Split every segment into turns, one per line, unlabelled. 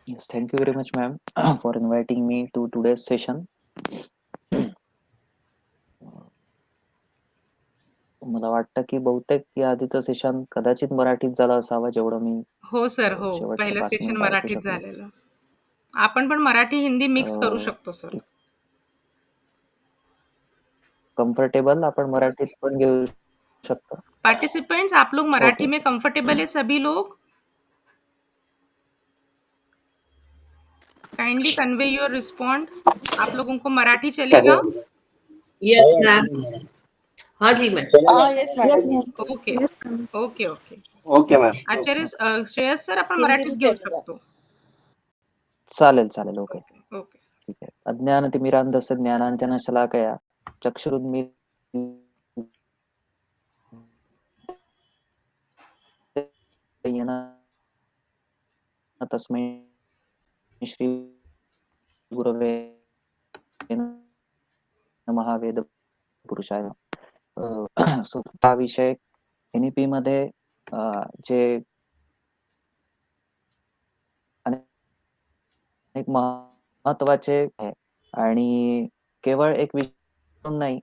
Yes, thank you very much, ma'am, for inviting me to today's session. मला वाटतं की बहुतेक या आधीचं सेशन कदाचित मराठीत झालं असावं जेवढं मी
हो सर, हो.
शेवटचे
पहिलं
5
सेशन
मिनिटं ऐकू
मराठीत
शकलो.
झालेलं. आपण पण मराठी, हिंदी मिक्स करू शकतो सर.
कम्फर्टेबल आपण मराठीत पण घेऊ शकतो.
पार्टिसिपेंट्स आप लोग
ओके
मराठी में
ओके.
कंफर्टेबल है सभी लोग? Kindly convey your respond. आप लोगों को मराठी चलेगा?
Yes ma'am. हाँ जी ma'am.
Yes madam.
Okay. Okay, okay.
Okay ma'am.
Acharya Shreyas sir आपण मराठीत
हिंदीत
घेऊ
घेतो.
शकतो.
चालेल चालेल. Okay
okay, okay sir.
ठीक आहे. अज्ञानतिमिरान्धस्य ज्ञानाञ्जनशलाकया चक्षुरुन्मीलितं येन तस्मै श्री गुरवे नमः वेदपुरुषाय नमः. सो हा विषय NEP मध्ये जे एक महत्वाचे आहे आणि केवळ एक विषय म्हणून नाही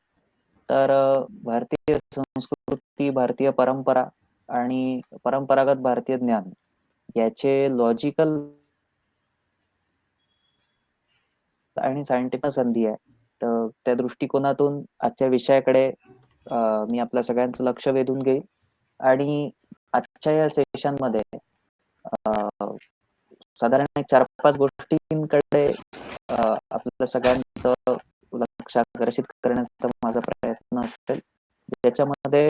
तर भारतीय संस्कृती, भारतीय परंपरा आणि परंपरागत भारतीय ज्ञान याचे लॉजिकल आणि सायंटिफिक संधी आहे. तर त्या दृष्टिकोनातून आजच्या विषयाकडे मी आपल्या सगळ्यांचं लक्ष वेधून घेईल आणि आजच्या या सेशनमध्ये साधारण एक 4-5 गोष्टींकडे आपल्या सगळ्यांचं लक्ष आकर्षित करण्याचा माझा प्रयत्न असेल. ज्याच्यामध्ये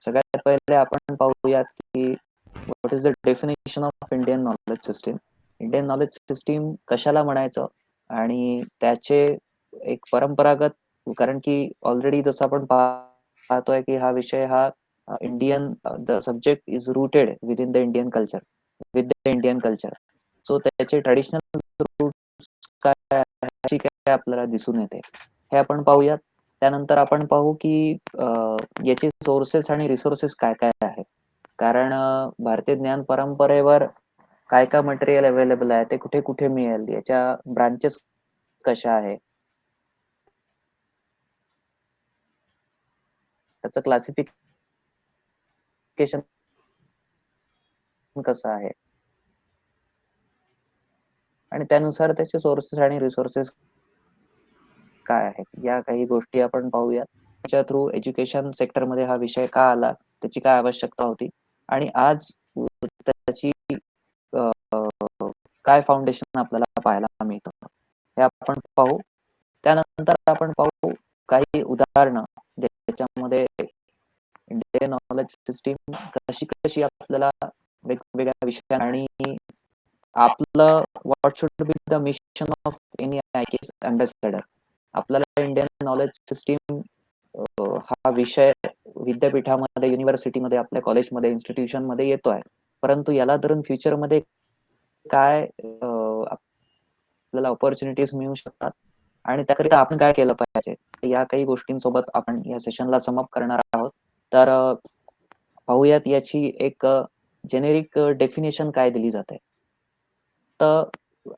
सगळ्यात पहिले आपण पाहूयात की what is the definition of Indian knowledge system. Indian knowledge system कशाला म्हणायचं आणि त्याचे एक परंपरागत, कारण की ऑलरेडी जसं आपण पाहतोय की हा विषय हा Indian, the subject is rooted with in the Indian culture, with the Indian culture. So त्याचे ट्रेडिशनल रूट्स काय आहे काय आपल्याला दिसून येते हे आपण पाहूयात. त्यानंतर आपण पाहू की याचे सोर्सेस आणि रिसोर्सेस काय काय आहेत, कारण भारतीय ज्ञान परंपरेवर काय काय मटेरियल अवेलेबल आहे, ते कुठे कुठे मिळेल, याच्या ब्रांचेस कशा आहे, त्याचं क्लासिफिकेशन कसं आहे आणि त्यानुसार त्याचे सोर्सेस आणि रिसोर्सेस काय आहेत, या काही गोष्टी आपण पाहूयात. त्याच्या थ्रू एज्युकेशन सेक्टरमध्ये हा विषय का आला, त्याची काय आवश्यकता होती आणि आज त्याची काय फाउंडेशन आपल्याला पाहायला मिळतं हे आपण पाहू. त्यानंतर आपण पाहू काही उदाहरणं ज्याच्यामध्ये इंडियन नॉलेज सिस्टीम कशी कशी आपल्याला वेगवेगळ्या विषय आणि आपलं what should be the mission of any IAS ambassador. आपल्याला इंडियन नॉलेज सिस्टीम हा विषय विद्यापीठामध्ये, युनिव्हर्सिटीमध्ये, आपल्या कॉलेजमध्ये, इन्स्टिट्यूशनमध्ये येतोय, परंतु याला धरून फ्युचरमध्ये काय आपल्याला ऑपॉर्च्युनिटीज मिळू शकतात आणि त्याकरिता आपण काय केलं पाहिजे, या काही गोष्टींसोबत आपण या सेशनला समअप करणार आहोत. तर पाहूयात याची एक जेनेरिक डेफिनेशन काय दिली जाते. तर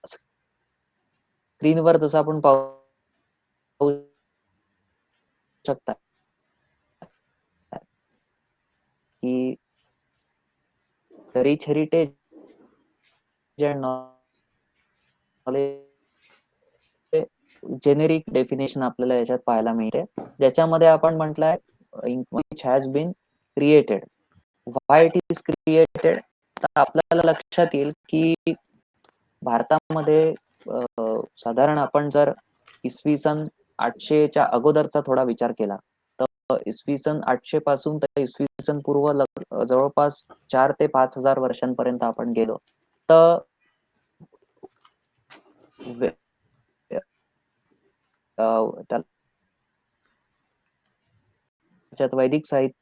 स्क्रीनवर जसं आपण पाहू शकता की rich heritage and knowledge generic definition आपल्याला याच्यात पाहायला मिळते, ज्याच्यामध्ये आपण म्हटलंय which has been created. Why it is created, तर आपल्याला लक्षात येईल की भारतामध्ये साधारण आपण जर इसवी सन 800च्या अगोदरचा थोडा विचार केला तर इसवी सन 800 पासून तर इसवी सन पूर्व जवळपास 4 ते 5,000 वर्षांपर्यंत आपण गेलो तर त्याच्यात वैदिक साहित्य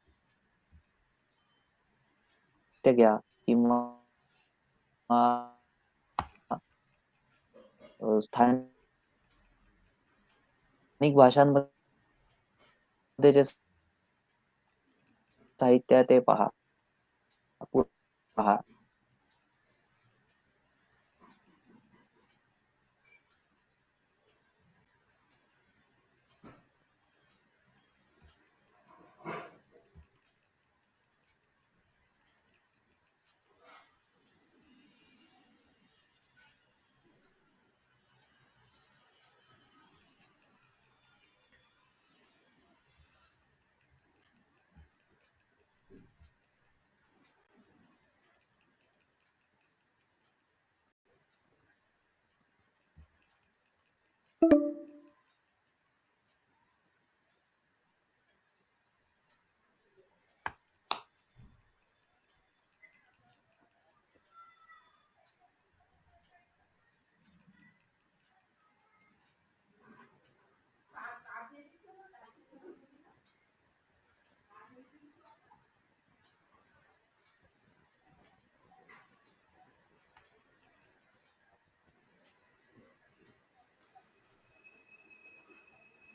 घ्या किंवा स्थानिक भाषांमध्ये जे साहित्य आहे ते पहा, पहा.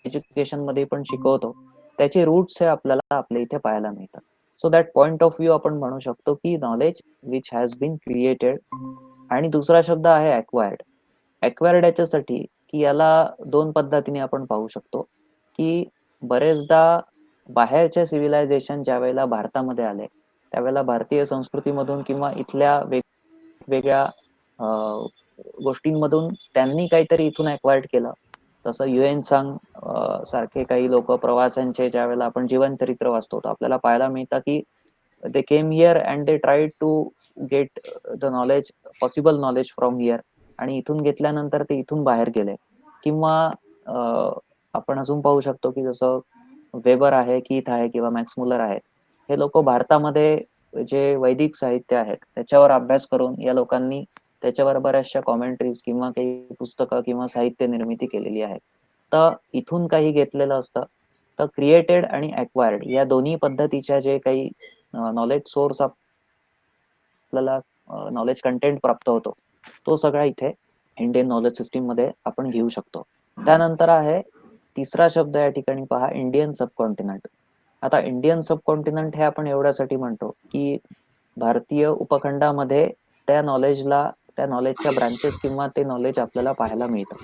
एज्युकेशन मध्ये पण शिकवतो त्याचे रूट्स हे आपल्याला आपल्या इथे पाहायला मिळतात. So that point of view आपण म्हणू शकतो की knowledge which has been created. आणि दुसरा शब्द आहे ॲक्वायर्ड. ॲक्वायर्ड याच्यासाठी की याला दोन पद्धतीने आपण पाहू शकतो की बरेचदा बाहेरचे सिव्हिलायझेशन ज्या वेळेला भारतामध्ये आले त्यावेळेला भारतीय संस्कृतीमधून किंवा इथल्या वेगवेगळ्या गोष्टींमधून त्यांनी काहीतरी इथून ॲक्वायर्ड केलं. तसं युएन सांग सारखे काही लोक प्रवासांचे ज्या वेळेला आपण जीवन चरित्र वाचतो तर आपल्याला पाहायला मिळतं की they came here and they tried to get the knowledge, possible knowledge from here. आणि इथून घेतल्यानंतर ते इथून बाहेर गेले. किंवा आपण अजून पाहू शकतो की जसं वेबर आहे, कीथ आहे किंवा मॅक्स मुलर आहेत, हे लोक भारतामध्ये जे वैदिक साहित्य आहेत त्याच्यावर अभ्यास करून या लोकांनी त्याच्यावर बऱ्याचशा कॉमेंट्रीज किंवा काही पुस्तकं किंवा साहित्य निर्मिती केलेली आहे. तर इथून काही घेतलेलं असतं. तर क्रिएटेड आणि ॲक्वायर्ड या दोन्ही पद्धतीच्या जे काही नॉलेज सोर्स आपल्याला नॉलेज कंटेंट प्राप्त होतो तो सगळा इथे इंडियन नॉलेज सिस्टीम मध्ये आपण घेऊ शकतो. त्यानंतर आहे तिसरा शब्द या ठिकाणी पहा, इंडियन सबकॉन्टिनेंट. आता इंडियन सबकॉन्टिनेंट हे आपण एवढ्यासाठी म्हणतो की भारतीय उपखंडामध्ये त्या नॉलेजच्या ब्रांचेस किंवा ते नॉलेज आपल्याला पाहायला मिळतं.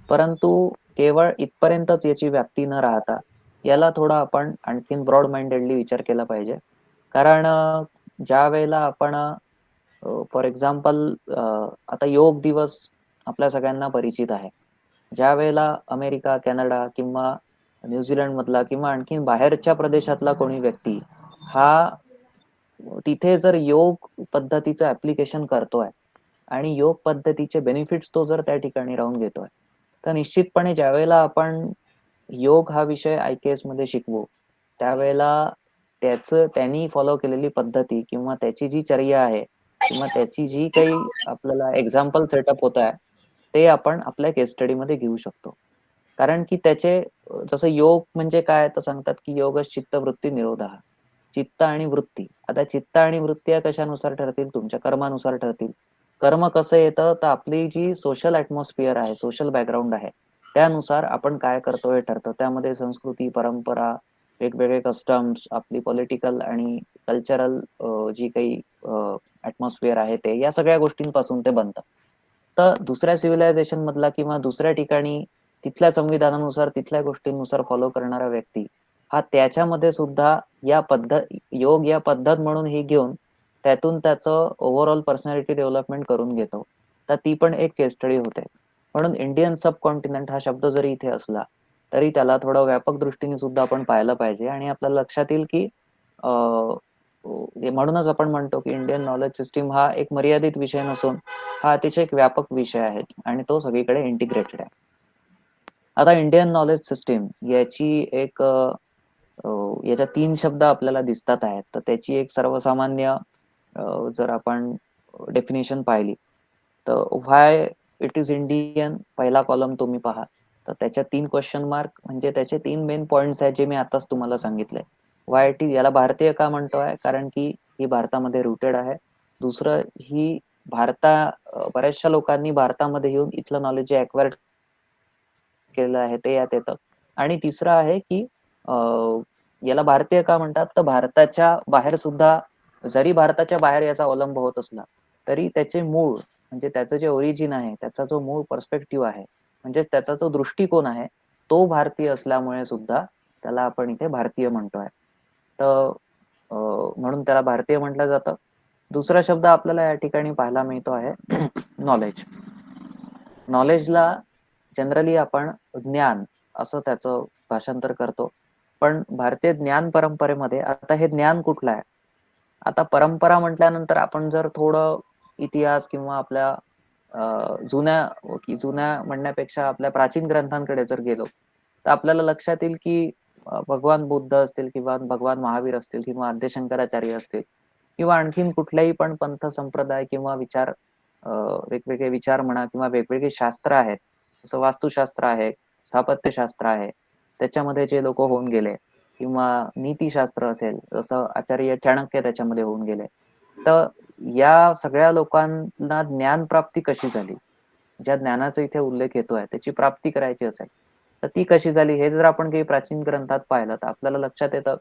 परंतु केवळ इथपर्यंतच याची व्याप्ती न राहता याला थोडा आपण आणखीन ब्रॉड माइंडेडली विचार केला पाहिजे. कारण ज्या वेळेला आपण फॉर एक्झाम्पल आता योग दिवस आपल्या सगळ्यांना परिचित आहे. ज्या वेळेला अमेरिका, कॅनडा किंवा न्यूझीलंड मधला किंवा आणखीन बाहेरच्या प्रदेशातला कोणी व्यक्ती हा तिथे जर योग पद्धतीचं ऍप्लिकेशन करतोय आणि योग पद्धतीचे बेनिफिट्स तो जर त्या ठिकाणी राहून घेतोय तर निश्चितपणे ज्या वेळेला आपण योग हा विषय IKS मध्ये शिकवू त्यावेळेला त्यांनी फॉलो केलेली पद्धती किंवा त्याची जी चर्या आहे किंवा त्याची जी काही आपल्याला एक्झाम्पल सेटअप होत आहे ते आपण आपल्या केस स्टडी मध्ये घेऊ शकतो. कारण की त्याचे जसं योग म्हणजे काय तर सांगतात की योग चित्त वृत्ती निरोध. चित्त आणि वृत्ती, आता चित्त आणि वृत्ती या कशानुसार ठरतील? तुमच्या कर्मानुसार ठरतील. कर्म कसं येतं तर आपली जी सोशल ऍटमॉस्फिअर आहे, सोशल बॅकग्राऊंड आहे त्यानुसार आपण काय करतो हे ठरतं. त्यामध्ये संस्कृती, परंपरा, वेगवेगळे कस्टम्स, आपली पॉलिटिकल आणि कल्चरल जी काही ऍटमॉस्फिअर आहे ते या सगळ्या गोष्टींपासून ते बनतं. तर दुसऱ्या सिव्हिलायझेशन मधला किंवा दुसऱ्या ठिकाणी तिथल्या संविधानानुसार तिथल्या गोष्टींनुसार फॉलो करणारा व्यक्ती हा त्याच्यामध्ये सुद्धा योग या पद्धत म्हणून ही घेऊन त्यातून त्याचं ओव्हरऑल पर्सनॅलिटी डेव्हलपमेंट करून घेतो. तर ती पण एक केस स्टडी होते. म्हणून इंडियन सबकॉन्टिनेंट हा शब्द जरी इथे असला तरी त्याला थोडं व्यापक दृष्टीने सुद्धा आपण पाहिलं पाहिजे. आणि आपल्याला लक्षात येईल की म्हणूनच आपण म्हणतो की इंडियन नॉलेज सिस्टीम हा एक मर्यादित विषय नसून हा अतिशय एक व्यापक विषय आहे आणि तो सगळीकडे इंटिग्रेटेड आहे. आता इंडियन नॉलेज सिस्टीम याची एक याच्या 3 शब्द आपल्याला दिसतात आहेत. तर त्याची एक सर्वसामान्य जर आपण डेफिनेशन पाहिली तर व्हाय इट इज इंडियन पहिला कॉलम तुम्ही पहा तर त्याच्या 3 क्वेश्चन मार्क म्हणजे त्याचे 3 मेन पॉइंट्स आहेत जे मी आताच तुम्हाला सांगितले. व्हाय इट इज, याला भारतीय का म्हणतोय? कारण की ही भारतामध्ये रुटेड आहे. दुसरं ही बऱ्याचशा लोकांनी भारतामध्ये येऊन इथलं नॉलेज जे ॲक्वायर्ड केलेलं आहे ते यात येतं. आणि तिसरं आहे की याला भारतीय का म्हणतात तर भारताच्या बाहेर सुद्धा जरी भारताच्या बाहेर याचा अवलंब होत असला तरी त्याचे मूळ म्हणजे त्याचं जे ओरिजिन आहे त्याचा जो मूळ पर्स्पेक्टिव्ह आहे म्हणजेच त्याचा जो दृष्टिकोन आहे तो भारतीय असल्यामुळे सुद्धा त्याला आपण इथे भारतीय म्हणतोय. तर म्हणून त्याला भारतीय म्हटलं जातं. दुसरा शब्द आपल्याला या ठिकाणी पाहायला मिळतो आहे नॉलेज. नॉलेजला जनरली आपण ज्ञान असं त्याचं भाषांतर करतो. पण भारतीय ज्ञान परंपरेमध्ये आता हे ज्ञान कुठलं आहे? आता परंपरा म्हटल्यानंतर आपण जर थोडं इतिहास किंवा आपल्या जुन्या म्हणण्यापेक्षा आपल्या प्राचीन ग्रंथांकडे जर गेलो तर आपल्याला लक्षात येईल की भगवान बुद्ध असतील किंवा भगवान महावीर असतील किंवा आद्य शंकराचार्य असतील किंवा आणखीन कुठल्याही पण पंथ संप्रदाय किंवा विचार वेगवेगळे विचार म्हणा किंवा वेगवेगळे शास्त्र आहेत, जसं वास्तुशास्त्र आहे, स्थापत्यशास्त्र आहे, त्याच्यामध्ये जे लोक होऊन गेले किंवा नीतिशास्त्र असेल जसं आचार्य चाणक्य त्याच्यामध्ये होऊन गेले, तर या सगळ्या लोकांना ज्ञान प्राप्ती कशी झाली, ज्या ज्ञानाचा इथे उल्लेख येतोय त्याची प्राप्ती करायची असेल तर ती कशी झाली हे जर आपण काही प्राचीन ग्रंथात पाहिलं तर आपल्याला लक्षात येतं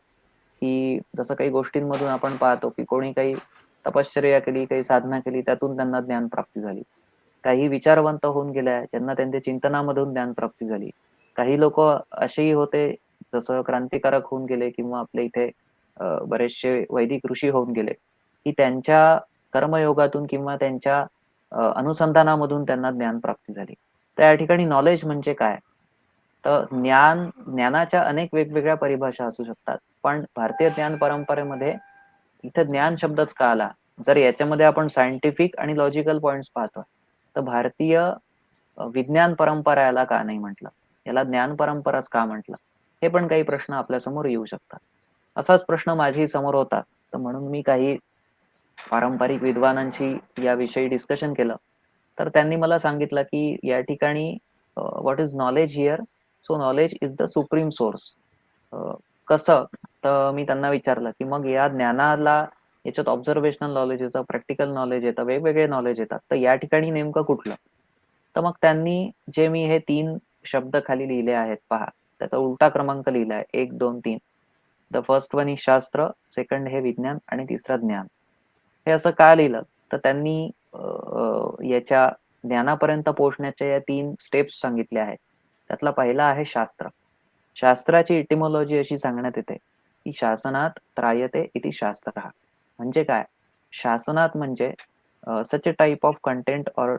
की जसं काही गोष्टींमधून आपण पाहतो की कोणी काही तपश्चर्या केली, काही साधना केली, त्यातून त्यांना ज्ञान प्राप्ती झाली. काही विचारवंत होऊन गेल्या ज्यांना त्यांच्या चिंतनामधून ज्ञान प्राप्ती झाली. काही लोक असेही होते जसं क्रांतिकारक होऊन गेले किंवा आपल्या इथे बरेचसे वैदिक ऋषी होऊन गेले की त्यांच्या कर्मयोगातून किंवा त्यांच्या अनुसंधानामधून त्यांना ज्ञान प्राप्ती झाली. तर या ठिकाणी नॉलेज म्हणजे काय, तर ज्ञानाच्या अनेक वेगवेगळ्या परिभाषा असू शकतात, पण भारतीय ज्ञान परंपरेमध्ये इथं ज्ञान शब्दच का आला, जर याच्यामध्ये आपण सायंटिफिक आणि लॉजिकल पॉइंट्स पाहतो तर भारतीय विज्ञान परंपरा याला का नाही म्हटलं, याला ज्ञान परंपराच का म्हटलं, हे पण काही प्रश्न आपल्या समोर येऊ शकतात. असाच प्रश्न माझ्याही समोर होता, तर म्हणून मी काही पारंपरिक विद्वानांशी याविषयी डिस्कशन केलं. तर त्यांनी मला सांगितलं की या ठिकाणी what is knowledge here, so knowledge is the supreme source. कसं, तर मी त्यांना विचारलं की मग या ज्ञानाला याच्यात ऑब्झर्वेशनल नॉलेज येतं, प्रॅक्टिकल नॉलेज येतं, वेगवेगळे नॉलेज येतात, तर या ठिकाणी नेमकं कुठलं. तर मग त्यांनी जे मी हे 3 शब्द खाली लिहिले आहेत पहा, त्याचा उलटा क्रमांक लिहिलाय 1, 2, 3. द फर्स्ट वन इज शास्त्र, सेकंड हे विज्ञान आणि तिसरं ज्ञान. हे असं का लिहिलं, तर त्यांनी याच्या ज्ञानापर्यंत पोहोचण्याच्या या 3 स्टेप्स सांगितल्या आहेत. त्यातला पहिला आहे शास्त्र. शास्त्राची इटिमॉलॉजी अशी सांगण्यात येते की शासनात त्रायते इति शास्त्रः. म्हणजे काय, शासनात म्हणजे such a type of content और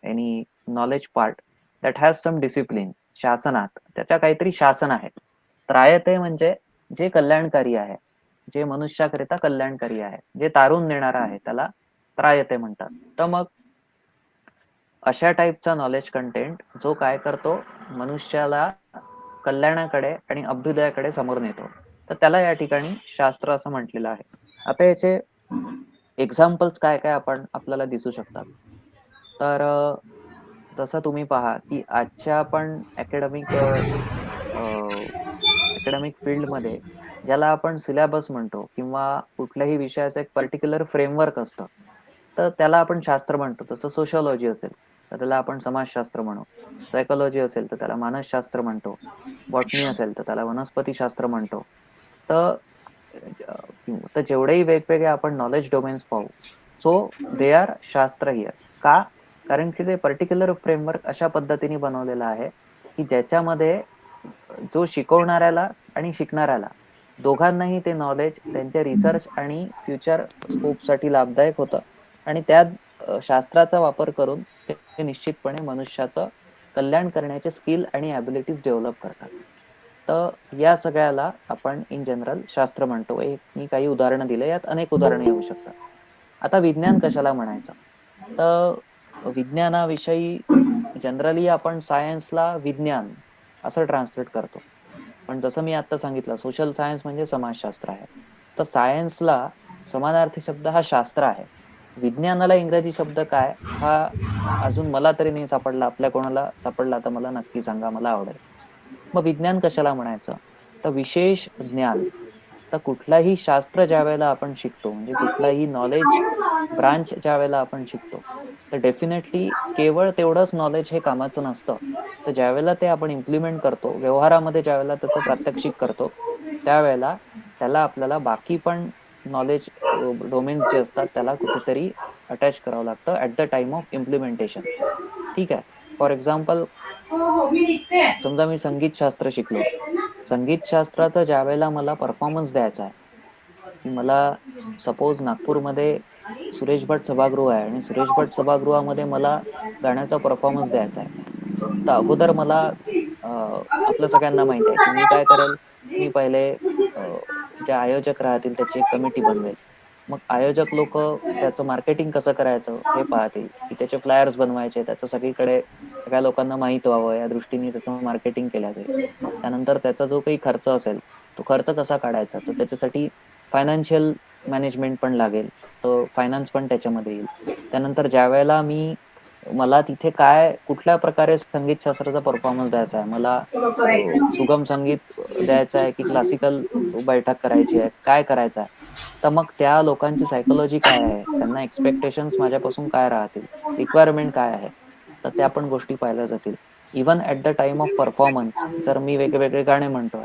any knowledge part that has some discipline. शासनात त्याच्या काहीतरी शासन आहे. त्रायते म्हणजे जे कल्याणकारी आहे, जे मनुष्याकरिता कल्याणकारी आहे, जे तारून नेणारं आहे, त्याला त्रायते म्हणतात. तर मग अशा टाईपचा नॉलेज कंटेंट जो काय करतो, मनुष्याला कल्याणाकडे आणि अभ्युदयाकडे समोर नेतो, तर त्याला या ठिकाणी शास्त्र असं म्हटलेलं आहे. आता याचे एक्झाम्पल्स काय काय आपल्याला दिसू शकतात. तर जसं तुम्ही पहा की आजच्या आपण अकॅडमिक फील्डमध्ये ज्याला आपण सिलेबस म्हणतो किंवा कुठल्याही विषयाचं एक पर्टिक्युलर फ्रेमवर्क असतं, तर त्याला आपण शास्त्र म्हणतो. तसं सोशिओलॉजी असेल तर त्याला आपण समाजशास्त्र म्हणू, सायकोलॉजी असेल तर त्याला मानसशास्त्र म्हणतो, बॉटनी असेल तर त्याला वनस्पतीशास्त्र म्हणतो. तर जेवढेही वेगवेगळे आपण नॉलेज डोमेन्स पाहू, सो दे आर शास्त्र हिअर. का, कारण की ते पर्टिक्युलर फ्रेमवर्क अशा पद्धतीने बनवलेलं आहे की ज्याच्यामध्ये जो शिकवणाऱ्याला आणि शिकणाऱ्याला दोघांनाही ते नॉलेज त्यांच्या रिसर्च आणि फ्युचर स्कोपसाठी लाभदायक होतं आणि त्या शास्त्राचा वापर करून ते निश्चितपणे मनुष्याचं कल्याण करण्याचे स्किल आणि ॲबिलिटीज डेव्हलप करतात. तर या सगळ्याला आपण इन जनरल शास्त्र म्हणतो. मी काही उदाहरणं दिले, यात अनेक उदाहरणं येऊ शकतात. आता विज्ञान कशाला म्हणायचं, तर विज्ञानाविषयी जनरली आपण सायन्सला विज्ञान असं ट्रान्सलेट करतो, पण जसं मी आता सांगितलं सोशल सायन्स म्हणजे समाजशास्त्र आहे, तर सायन्सला समानार्थी शब्द हा शास्त्र आहे. विज्ञानाला इंग्रजी शब्द काय हा अजून मला तरी नाही सापडला, आपल्या कोणाला सापडला तर मला नक्की सांगा, मला आवडेल. मग विज्ञान कशाला म्हणायचं, तर विशेष ज्ञान. तर कुठलाही शास्त्र ज्या वेळेला आपण शिकतो, म्हणजे कुठलाही नॉलेज ब्रांच ज्या वेळेला आपण शिकतो, तर डेफिनेटली केवळ तेवढंच नॉलेज हे कामाचं नसतं. तर ज्यावेळेला ते आपण इम्प्लिमेंट करतो व्यवहारामध्ये, ज्यावेळेला त्याचं प्रात्यक्षिक करतो, त्यावेळेला त्याला आपल्याला बाकी पण नॉलेज डोमेन्स जे असतात त्याला कुठेतरी अटॅच करावं लागतं at the time of implementation. ठीक आहे, फॉर एक्झाम्पल समजा मी संगीत शास्त्र शिकलो. संगीत शास्त्राचा ज्या वेळेला मला परफॉर्मन्स द्यायचा आहे, की मला सपोज नागपूरमध्ये सुरेश भट सभागृह आहे आणि सुरेश भट सभागृहामध्ये मला गाण्याचा परफॉर्मन्स द्यायचा आहे, तर अगोदर मला आपल्या सगळ्यांना माहिती आहे की मी काय करेल, मी पहिले जे आयोजक राहतील त्याची एक कमिटी बनवेल. मग आयोजक लोक त्याचं मार्केटिंग कसं करायचं हे पाहतील, की त्याचे फ्लायर्स बनवायचे, त्याचं सगळीकडे सगळ्या लोकांना माहित व्हावं या दृष्टीने त्याचं मार्केटिंग केलं जाईल. त्यानंतर त्याचा जो काही खर्च असेल तो खर्च कसा काढायचा, तर त्याच्यासाठी फायनान्शियल मॅनेजमेंट पण लागेल, तर फायनान्स पण त्याच्यामध्ये येईल. त्यानंतर ज्या वेळेला मला तिथे कुठल्या प्रकारे संगीत शास्त्राचा परफॉर्मन्स द्यायचा आहे, मला सुगम संगीत द्यायचं आहे की क्लासिकल बैठक करायची आहे, काय करायचं आहे, तर मग त्या लोकांची सायकोलॉजी काय आहे, त्यांना एक्सपेक्टेशन्स माझ्यापासून काय राहतील, रिक्वायरमेंट काय आहे, तर त्या पण गोष्टी पाहिल्या जातील. Even at the time of performance जर मी वेगवेगळे गाणे म्हणतोय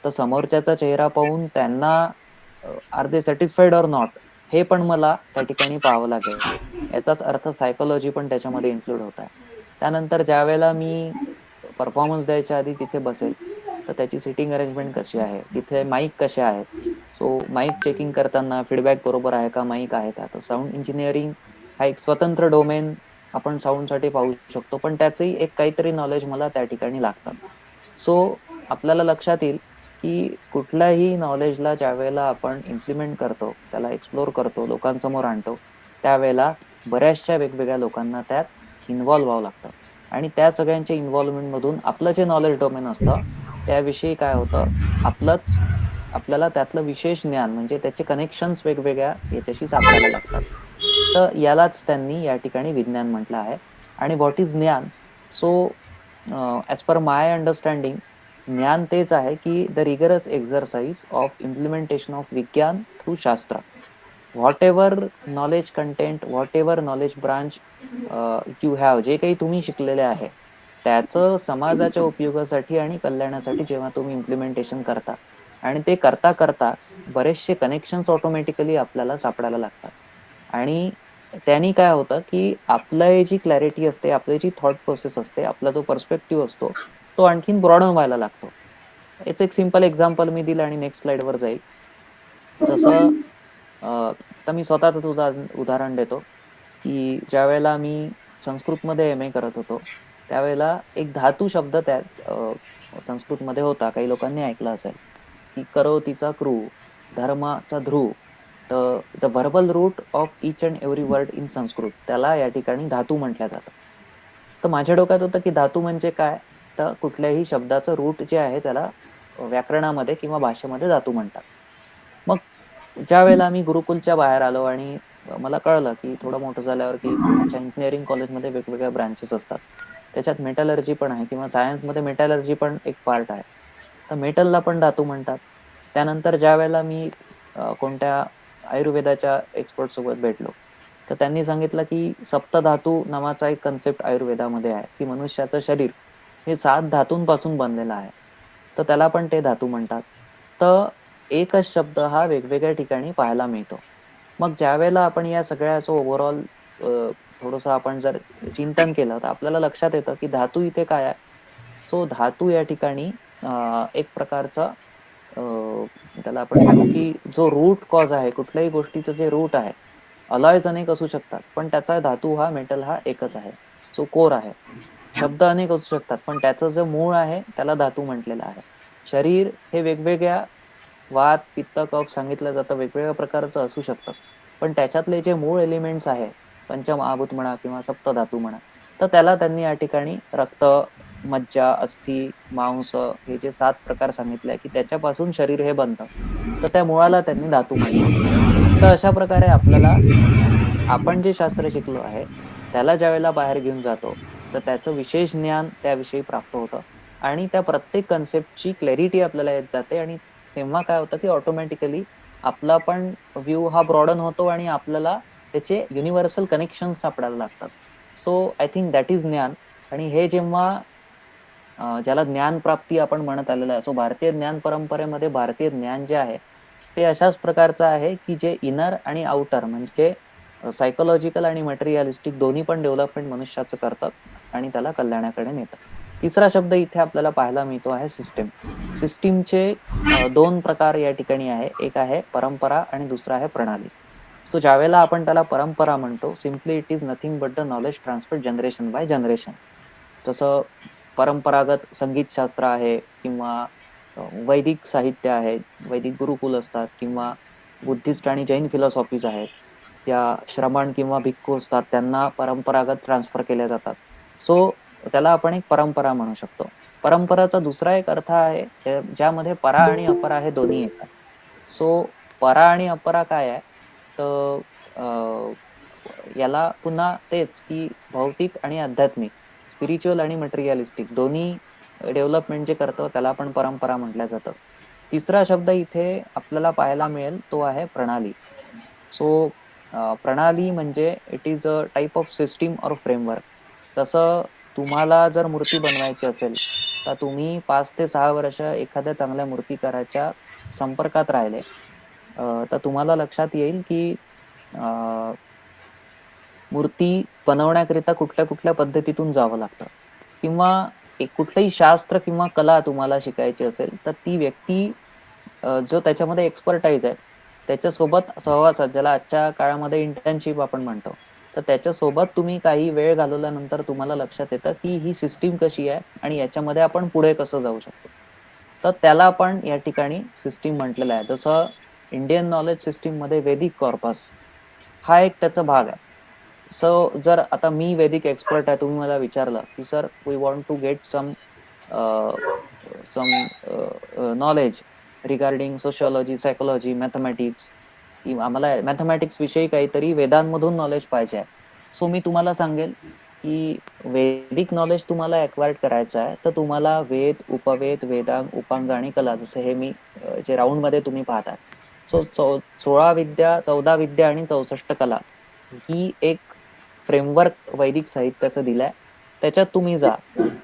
तर समोरच्याचा चेहरा पाहून त्यांना are they satisfied or not हे पण मला त्या ठिकाणी पाहावं लागेल. याचाच अर्थ सायकोलॉजी पण त्याच्यामध्ये इन्क्लूड होत आहे. त्यानंतर ज्या वेळेला मी परफॉर्मन्स द्यायच्या आधी तिथे बसेल तर त्याची सिटिंग अरेंजमेंट कशी आहे, तिथे माईक कसे आहेत, सो माईक चेकिंग करताना फीडबॅक बरोबर आहे का, माईक आहे का, तर साऊंड इंजिनिअरिंग हा एक स्वतंत्र डोमेन आपण साऊंडसाठी पाहू शकतो, पण त्याचंही एक काहीतरी नॉलेज मला त्या ठिकाणी लागतं. सो आपल्याला लक्षात येईल की कुठल्याही नॉलेजला ज्या वेळेला आपण इम्प्लिमेंट करतो, त्याला एक्सप्लोर करतो, लोकांसमोर आणतो, त्यावेळेला बऱ्याचशा वेगवेगळ्या लोकांना त्यात इन्व्हॉल्व्ह व्हावं लागतं. आणि त्या सगळ्यांच्या इन्व्हॉल्वमेंट मधून आपलं जे नॉलेज डोमेन असतं त्याविषयी काय होतं, आपल्याला त्यातलं विशेष ज्ञान म्हणजे त्याचे कनेक्शन्स वेगवेगळ्या याच्याशी सापडायला लागतात. तर यालाच त्यांनी या ठिकाणी विज्ञान म्हटलं आहे. आणि व्हॉट इज ज्ञान, सो ॲज पर माय अंडरस्टँडिंग ज्ञान तेच आहे की the rigorous exercise of implementation of विज्ञान थ्रू शास्त्र. What ever knowledge content, what ever knowledge branch you have, जे काही तुम्ही शिकलेले आहे त्याचं समाजाच्या उपयोगासाठी आणि कल्याणासाठी जेव्हा तुम्ही इम्प्लिमेंटेशन करता आणि ते करता करता बरेचसे कनेक्शन्स ऑटोमॅटिकली आपल्याला सापडायला लागतात. आणि त्यांनी काय होतं की आपली जी क्लॅरिटी असते, आपली जी थॉट प्रोसेस असते, आपला जो पर्स्पेक्टिव्ह असतो तो आणखीन ब्रॉडन व्हायला लागतो. याचं एक सिंपल एक्झाम्पल मी दिलं आणि नेक्स्ट स्लाइडवर जाईल. जसं आता मी स्वतःच उदाहरण देतो की ज्या वेळेला मी संस्कृतमध्ये एम ए करत होतो त्यावेळेला एक धातू शब्द त्यात संस्कृतमध्ये होता, काही लोकांनी ऐकला असेल की करोतीचा क्रू, धर्माचा ध्रुव, the verbal root of each and every word in Sanskrit, त्याला या ठिकाणी धातू म्हटलं जातं. तर माझ्या डोक्यात होतं की धातू म्हणजे काय, तर कुठल्याही शब्दाचं रूट जे आहे त्याला व्याकरणामध्ये किंवा भाषेमध्ये धातू म्हणतात. मग ज्या वेळेला मी गुरुकुलच्या बाहेर आलो आणि मला कळलं की थोडं मोठं झाल्यावर की अच्छा, इंजिनिअरिंग कॉलेजमध्ये वेगवेगळ्या ब्रांचेस असतात, त्याच्यात मेटलर्जी पण आहे किंवा सायन्समध्ये मेटलर्जी पण एक पार्ट आहे, तर मेटलला पण धातू म्हणतात. त्यानंतर ज्या वेळेला मी कोणत्या आयुर्वेदाच्या एक्सपर्ट सोबत भेटलो तर त्यांनी सांगितलं की सप्तधातू नावाचा एक कन्सेप्ट आयुर्वेदामध्ये आहे की मनुष्याचं शरीर हे 7 धातूंपासून बनलेलं आहे, तर त्याला पण ते धातू म्हणतात. तर एकच शब्द हा वेगवेगळ्या ठिकाणी पाहायला मिळतो. मग ज्या वेळेला आपण या सगळ्याचं ओव्हरऑल थोडंसं आपण जर चिंतन केलं तर आपल्याला लक्षात येतं की धातू इथे काय आहे. सो धातू या ठिकाणी एक प्रकारचा त्याला आपण म्हणू की जो रूट कॉज आहे, कुठल्याही गोष्टीचं जे रूट आहे, अलॉयज अनेक असू शकतात पण त्याचा धातू हा मेटल हा एकच आहे, जो कोर आहे. शब्द अनेक असू शकतात पण त्याचं जे मूळ आहे त्याला धातू म्हटलेलं आहे. शरीर हे वेगवेगळ्या वात, पित्त, कफ सांगितलं जातं, वेगवेगळ्या प्रकारचं असू शकतं, पण त्याच्यातले जे मूळ एलिमेंट्स आहे, पंचमहाभूत म्हणा किंवा सप्तधातू म्हणा, तर त्याला त्यांनी या ठिकाणी रक्त, मज्जा, अस्थि, मांस हे जे 7 प्रकार सांगितले की त्याच्यापासून शरीर हे बनतं, तर त्या मुळाला त्यांनी धातू म्हटलं. तर अशा प्रकारे आपण जे शास्त्र शिकलो आहे त्याला ज्या वेळेला बाहेर घेऊन जातो तर त्याचं विशेष ज्ञान त्याविषयी प्राप्त होतं आणि त्या प्रत्येक कन्सेप्टची क्लॅरिटी आपल्याला येत जाते आणि तेव्हा काय होतं की ऑटोमॅटिकली आपला पण व्ह्यू हा ब्रॉडन होतो आणि आपल्याला त्याचे युनिव्हर्सल कनेक्शन सापडायला लागतात. So I think that is ज्ञान. आणि हे जेव्हा ज्याला ज्ञानप्राप्ती आपण म्हणत आलेलं आहे, सो भारतीय ज्ञान परंपरेमध्ये भारतीय ज्ञान जे आहे ते अशाच प्रकारचं आहे की जे इनर आणि आउटर म्हणजे सायकोलॉजिकल आणि मटेरियलिस्टिक दोन्ही पण डेव्हलपमेंट मनुष्याचं करतात आणि त्याला कल्याणाकडे नेतात. तिसरा शब्द इथे आपल्याला पाहायला मिळतो आहे सिस्टीम. सिस्टीमचे 2 प्रकार या ठिकाणी आहे, एक आहे परंपरा आणि दुसरा आहे प्रणाली. सो ज्यावेळेला आपण त्याला परंपरा म्हणतो, simply it is nothing but the knowledge transfer generation by generation. जसं परंपरागत संगीतशास्त्र आहे किंवा वैदिक साहित्य आहे, वैदिक गुरुकुल असतात किंवा बुद्धिस्ट आणि जैन फिलॉसॉफीज आहेत त्या श्रमण किंवा भिक्खू असतात त्यांना परंपरागत ट्रान्सफर केल्या जातात. सो त्याला आपण एक परंपरा म्हणू शकतो. परंपराचा दुसरा एक अर्थ आहे ज्यामध्ये परा आणि अपरा हे दोन्ही येतात. सो परा आणि अपरा काय आहे तर याला पुन्हा तेच की भौतिक आणि आध्यात्मिक, स्पिरिच्युअल आणि मटेरियलिस्टिक दोन्ही डेव्हलपमेंट जे करतो त्याला आपण परंपरा म्हटलं जातं. तिसरा शब्द इथे आपल्याला पाहायला मिळेल तो आहे प्रणाली. सो प्रणाली म्हणजे it is a type of system और फ्रेमवर्क. तसं तुम्हाला जर मूर्ती बनवायची असेल तर तुम्ही 5 ते 6 वर्ष एखाद्या चांगल्या मूर्तिकाराच्या संपर्कात राहिले तर तुम्हाला लक्षात येईल की मूर्ती बनवण्याकरिता कुठल्या कुठल्या पद्धतीतून जावं लागतं किंवा एक कुठलंही शास्त्र किंवा कला तुम्हाला शिकायची असेल तर ती व्यक्ती जो त्याच्यामध्ये एक्सपर्टाईज आहे त्याच्यासोबत सहवासात ज्याला आजच्या काळामध्ये इंटर्नशिप आपण म्हणतो तर त्याच्यासोबत तुम्ही काही वेळ घालवल्यानंतर तुम्हाला लक्षात येतं की ही सिस्टीम कशी आहे आणि याच्यामध्ये आपण पुढे कसं जाऊ शकतो. तर त्याला आपण या ठिकाणी सिस्टीम म्हटलेलं आहे. जसं इंडियन नॉलेज सिस्टीम मध्ये वैदिक कॉर्पस हा एक त्याचा भाग आहे. सो जर आता मी वैदिक एक्सपर्ट आहे तुम्ही मला विचारलं की sir we want to get some knowledge regarding sociology, psychology, mathematics किंवा आम्हाला मॅथमॅटिक्स विषयी काहीतरी वेदांमधून नॉलेज पाहिजे आहे. सो मी तुम्हाला सांगेल की वैदिक नॉलेज तुम्हाला एक्वायर्ड करायचं आहे तर तुम्हाला वेद, उपवेद, वेदांग, उपांग आणि कला जसे हे मी जे राऊंड मध्ये तुम्ही पाहता सो 16 विद्या, 14 विद्या आणि 64 कला ही एक फ्रेमवर्क वैदिक साहित्याचं दिलंय. त्याच्यात तुम्ही जा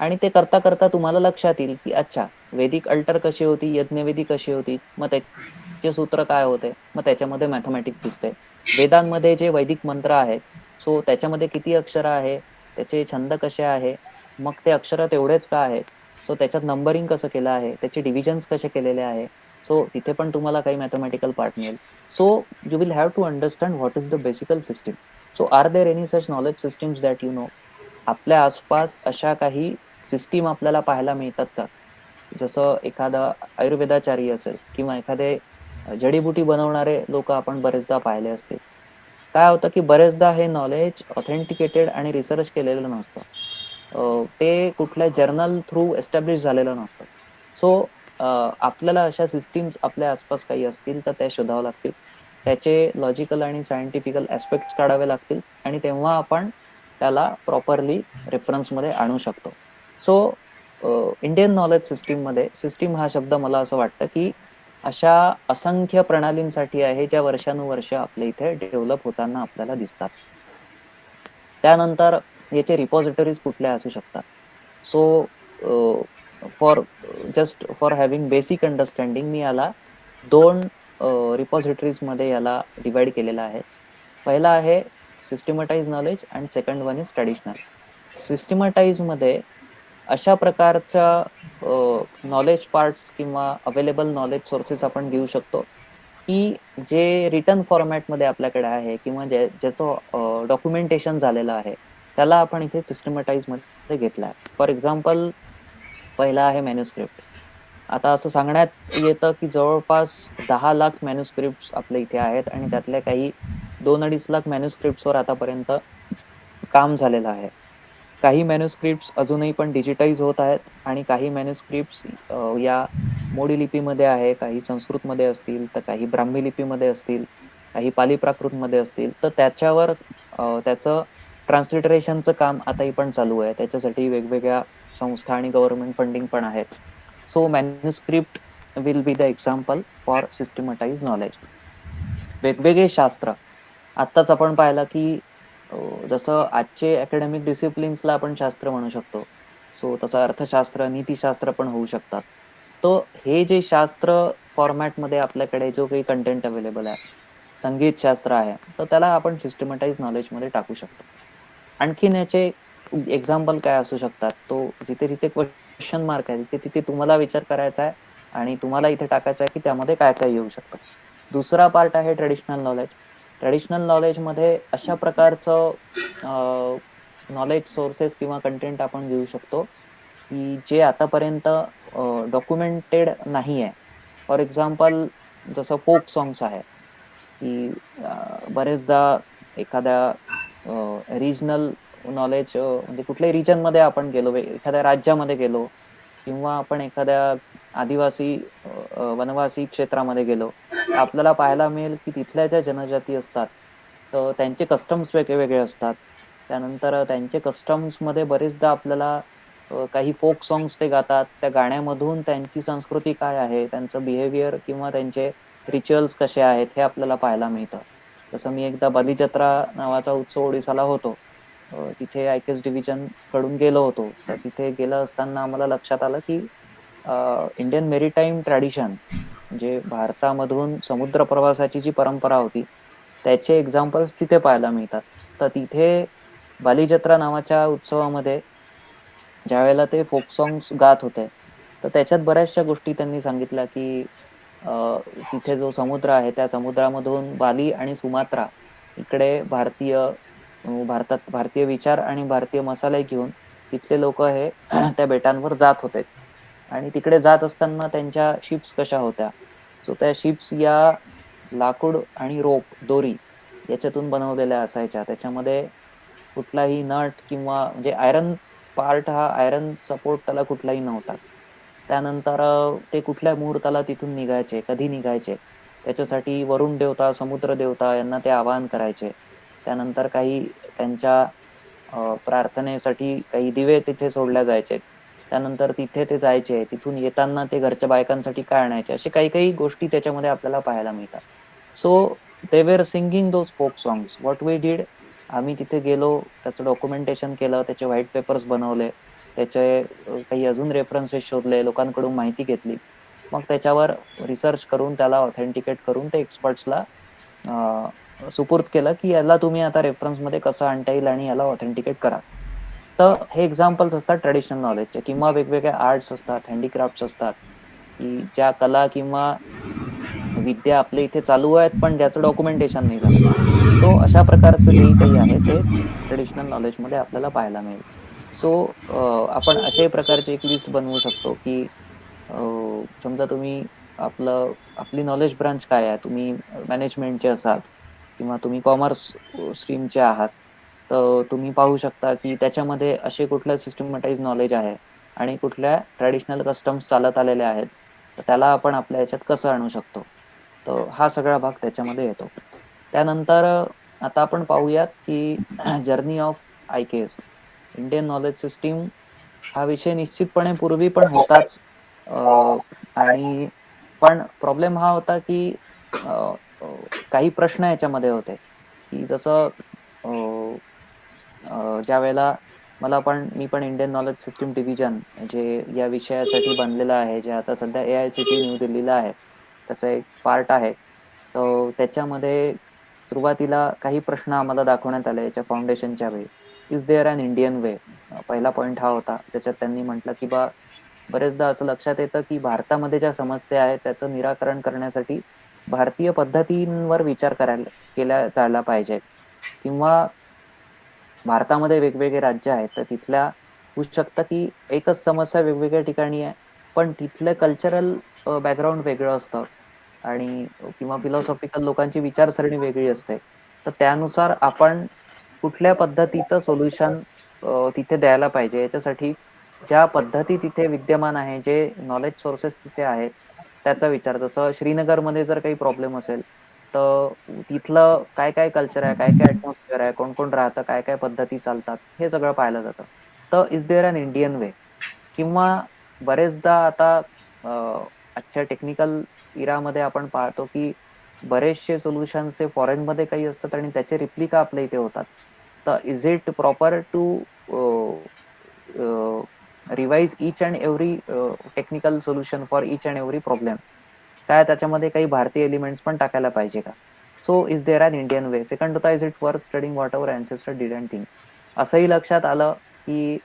आणि ते करता करता तुम्हाला लक्षात येईल की अच्छा वैदिक अल्टर कशी होती, यज्ञवेदी कशी होती, मग त्याचे सूत्र काय होते, मग त्याच्यामध्ये मॅथमॅटिक्स दिसते. वेदांमध्ये जे वैदिक मंत्र आहेत सो त्याच्यामध्ये किती अक्षर आहे, त्याचे छंद कसे आहे, मग ते अक्षर तेवढेच का आहेत, सो त्याच्यात नंबरिंग कसं केलं आहे, त्याचे डिव्हिजन्स कसे केलेले आहे. सो तिथे पण तुम्हाला काही मॅथमॅटिकल पार्ट मिळेल. So you will have to understand what is the basical system. So are there any such knowledge systems that you know? आपल्या आसपास अशा काही सिस्टीम आपल्याला पाहायला मिळतात का? जसं एखादा आयुर्वेदाचारी असेल किंवा एखादे जडीबुटी बनवणारे लोक आपण बरेचदा पाहिले असतील. काय होतं की बरेचदा हे नॉलेज ऑथेंटिकेटेड आणि रिसर्च केलेलं नसतं. ते कुठल्या जर्नल थ्रू एस्टॅब्लिश झालेलं नसतं. सो आपल्याला अशा सिस्टीम्स आपल्या आसपास काही असतील तर त्या शोधाव्या लागतील. त्याचे लॉजिकल आणि सायंटिफिकल ऍस्पेक्ट्स काढावे लागतील आणि तेव्हा आपण त्याला प्रॉपरली रेफरन्समध्ये आणू शकतो. सो इंडियन नॉलेज सिस्टीम मध्ये सिस्टीम हा शब्द मला असं वाटतं की अशा असंख्य प्रणालींसाठी आहे ज्या वर्षानुवर्ष आपल्या इथे डेव्हलप होताना आपल्याला दिसतात. त्यानंतर याचे रिपॉझिटरीज कुठल्या असू शकतात. So for just for having basic understanding मी याला 2 रिपॉझिटरीज मध्ये याला डिवाइड केलेला आहे. पहिला आहे सिस्टमॅटाइज नॉलेज आणि सेकंड वन इज ट्रेडिशनल. सिस्टमॅटाइज मध्ये अशा प्रकारच्या नॉलेज पार्ट्स किंवा अवेलेबल नॉलेज सोर्सेस आपण घेऊ शकतो की जे रिटर्न फॉर्मॅटमध्ये आपल्याकडे आहे किंवा ज्याचं डॉक्युमेंटेशन झालेलं आहे त्याला आपण इथे सिस्टमॅटाइज मध्ये घेतलं आहे. फॉर एक्झाम्पल पहिला आहे मॅन्युस्क्रिप्ट. आता असं सांगण्यात येतं की जवळपास 10 लाख मॅन्युस्क्रिप्ट आपल्या इथे आहेत आणि त्यातल्या काही 2-2.5 लाख मॅन्युस्क्रिप्टवर आतापर्यंत काम झालेलं आहे. काही मॅन्युस्क्रिप्ट्स अजूनही पण डिजिटाइज होत आहेत आणि काही मॅन्युस्क्रिप्ट्स या मोडी लिपीमध्ये आहे, काही संस्कृतमध्ये असतील तर काही ब्राह्मी लिपीमध्ये असतील, काही पाली प्राकृतमध्ये असतील तर त्याच्यावर त्याचं ट्रान्सलिटरेशनचं काम आताही पण चालू आहे. त्याच्यासाठी वेगवेगळ्या संस्था आणि गव्हर्नमेंट फंडिंग पण आहेत. So manuscript will be the example for systematize knowledge. वेगवेगळे शास्त्र आत्ताच आपण पाहिलं की जसं आजचे अकॅडमिक डिसिप्लिन्सला आपण शास्त्र म्हणू शकतो. सो तसं अर्थशास्त्र, नीतिशास्त्र पण होऊ शकतात. तर हे जे शास्त्र फॉर्मॅटमध्ये आपल्याकडे जो काही कंटेंट अवेलेबल आहे, संगीत शास्त्र आहे, तर त्याला आपण सिस्टमॅटाइज नॉलेजमध्ये टाकू शकतो. आणखीन याचे एक्झाम्पल काय असू शकतात? तो जिथे जिथे क्वेश्चन मार्क आहे तिथे तिथे तुम्हाला विचार करायचा आहे आणि तुम्हाला इथे टाकायचं आहे की त्यामध्ये काय काय येऊ शकतं. दुसरा पार्ट आहे ट्रेडिशनल नॉलेज. ट्रेडिशनल नॉलेजमध्ये अशा प्रकारचं नॉलेज सोर्सेस किंवा कंटेंट आपण घेऊ शकतो की जे आतापर्यंत डॉक्युमेंटेड नाही आहे. फॉर एक्झाम्पल जसं फोक सॉंग्स आहे की बरेचदा एखाद्या रिजनल नॉलेज म्हणजे कुठल्याही रिजनमध्ये आपण गेलो, एखाद्या राज्यामध्ये गेलो किंवा आपण एखाद्या आदिवासी वनवासी क्षेत्रामध्ये गेलो, तर आपल्याला पाहायला मिळेल की तिथल्या ज्या जनजाती असतात, तर त्यांचे कस्टम्स वेगळे असतात. त्यानंतर त्यांचे कस्टम्समध्ये बरेचदा आपल्याला काही फोक सॉन्ग्स ते गातात. त्या गाण्यामधून त्यांची संस्कृती काय आहे, त्यांचं बिहेवियर किंवा त्यांचे रिच्युअल्स कसे आहेत, हे आपल्याला पाहायला मिळतं. जसं मी एकदा बालीजत्रा नावाचा उत्सव ओडिसाला होतो. तिथे आय-के-एस डिव्हिजनकडून गेलो होतो. तर तिथे गेलं असताना आम्हाला लक्षात आलं की इंडियन मेरिटाईम ट्रॅडिशन म्हणजे भारतामधून समुद्र प्रवासाची जी परंपरा होती, त्याचे एक्झाम्पल्स तिथे पाहायला मिळतात. तर तिथे बालीजत्रा नावाच्या उत्सवामध्ये ज्यावेळेला ते फोक सॉन्ग्स गात होते, तर त्याच्यात बऱ्याचशा गोष्टी त्यांनी सांगितल्या, की अ, तिथे जो समुद्र आहे, त्या समुद्रामधून बाली आणि सुमात्रा इकडे भारतात भारतीय विचार आणि भारतीय मसाले घेऊन तिथले लोकं हे त्या बेटांवर जात होते आणि तिकडे जात असताना त्यांच्या शिप्स कशा होत्या. सो त्या शिप्स या लाकूड आणि रोप, दोरी याच्यातून बनवलेल्या असायच्या. त्याच्यामध्ये कुठलाही नट किंवा म्हणजे आयर्न पार्ट हा आयर्न सपोर्ट त्याला कुठलाही नव्हता. त्यानंतर ते कुठल्या मुहूर्ताला तिथून निघायचे, कधी निघायचे, त्याच्यासाठी वरुण देवता, समुद्र देवता यांना ते आवाहन करायचे. त्यानंतर काही त्यांच्या प्रार्थनेसाठी काही दिवे तिथे सोडल्या जायचे. त्यानंतर तिथे ते जायचे. तिथून येताना ते घरच्या बायकांसाठी काय आणायचे. असे काही-काही गोष्टी त्याच्यामध्ये आपल्याला पाहायला मिळतात. So they were singing those folk songs. What we did आम्ही तिथे गेलो, त्याचं डॉक्युमेंटेशन केलं, त्याचे व्हाईट पेपर्स बनवले, त्याचे काही अजून रेफरन्सेस शोधले, लोकांकडून माहिती घेतली. मग त्याच्यावर रिसर्च करून त्याला ऑथेंटिकेट करून ते एक्सपर्ट्सला सुपूर्द केलं, की याला तुम्ही आता रेफरन्समध्ये कसं आणता येईल आणि याला ऑथेंटिकेट करा. तर हे एक्झाम्पल्स असतात ट्रेडिशनल नॉलेजचे किंवा वेगवेगळे आर्ट्स असतात, हँडीक्राफ्ट्स असतात, की ज्या कला किंवा विद्या आपल्या इथे चालू आहेत, पण ज्याचं डॉक्युमेंटेशन नाही झालं. सो अशा प्रकारचं जेही काही आहे ते ट्रेडिशनल नॉलेजमध्ये आपल्याला पाहायला मिळेल. सो आपण अशाही प्रकारची एक लिस्ट बनवू शकतो, की अ, समजा तुम्ही आपली नॉलेज ब्रांच काय आहे? तुम्ही मॅनेजमेंटचे असाल किंवा तुम्ही कॉमर्स स्ट्रीमचे आहात. तर तुम्ही पाहू शकता, की त्याच्यामध्ये असे कुठल्या सिस्टमॅटाइज नॉलेज आहे आणि कुठल्या ट्रेडिशनल कस्टम्स चालत आलेल्या आहेत. तर त्याला आपण आपल्या ह्याच्यात कसं आणू शकतो. तर हा सगळा भाग त्याच्यामध्ये येतो. त्यानंतर आता आपण पाहूयात, की journey of IKS Indian knowledge system हा विषय निश्चितपणे पूर्वी पण होताच. अ, आणि पण प्रॉब्लेम हा होता, की अ, अ, काही प्रश्न याच्यामध्ये होते, की जसं अ, ज्यावेळेला मी पण इंडियन नॉलेज सिस्टम डिव्हिजन जे या विषयासाठी बनलेलं आहे, जे आता सध्या ए-आय-सी-टी न्यू दिल्लीला आहे. त्याचा एक पार्ट आहे. तर त्याच्यामध्ये सुरुवातीला काही प्रश्न आम्हाला दाखवण्यात आले याच्या फाउंडेशनच्या वेळी. Is there an Indian way? पहिला पॉइंट हा होता. त्याच्यात त्यांनी म्हटलं, की बरेचदा असं लक्षात येतं, की भारतामध्ये ज्या समस्या आहेत त्याचं निराकरण करण्यासाठी भारतीय पद्धतींवर विचार केला जायला पाहिजे किंवा भारतामध्ये वेगवेगळे राज्य आहेत, तर तिथल्या होऊ शकतं की एकच समस्या वेगवेगळ्या ठिकाणी आहे, पण तिथलं कल्चरल बॅकग्राऊंड वेगळं असतं आणि किंवा फिलॉसॉफिकल लोकांची विचारसरणी वेगळी असते. तर त्यानुसार आपण कुठल्या पद्धतीचं सोल्युशन तिथे द्यायला पाहिजे. याच्यासाठी ज्या पद्धती तिथे विद्यमान आहे, जे नॉलेज सोर्सेस तिथे आहेत, त्याचा विचार. जसं श्रीनगरमध्ये जर काही प्रॉब्लेम असेल, तर तिथलं काय-काय कल्चर आहे, काय-काय ॲटमॉस्फिअर आहे, कोण-कोण राहतं, काय-काय पद्धती चालतात, हे सगळं पाहिलं जातं. तर is there an Indian way? किंवा बरेचदा आता अ, आजच्या टेक्निकल इरामध्ये आपण पाहतो, की बरेचसे सोल्युशन्स हे फॉरेनमध्ये काही असतात आणि त्याचे रिप्लिका आपल्या इथे होतात. तर is it proper to revise each and every technical solution for each and every problem? काय त्याच्यामध्ये काही भारतीय एलिमेंट्स पण टाकायला पाहिजे का? So is there an Indian way? Second होता, is it worth studying whatever ancestor did and think? असंही लक्षात आलं, की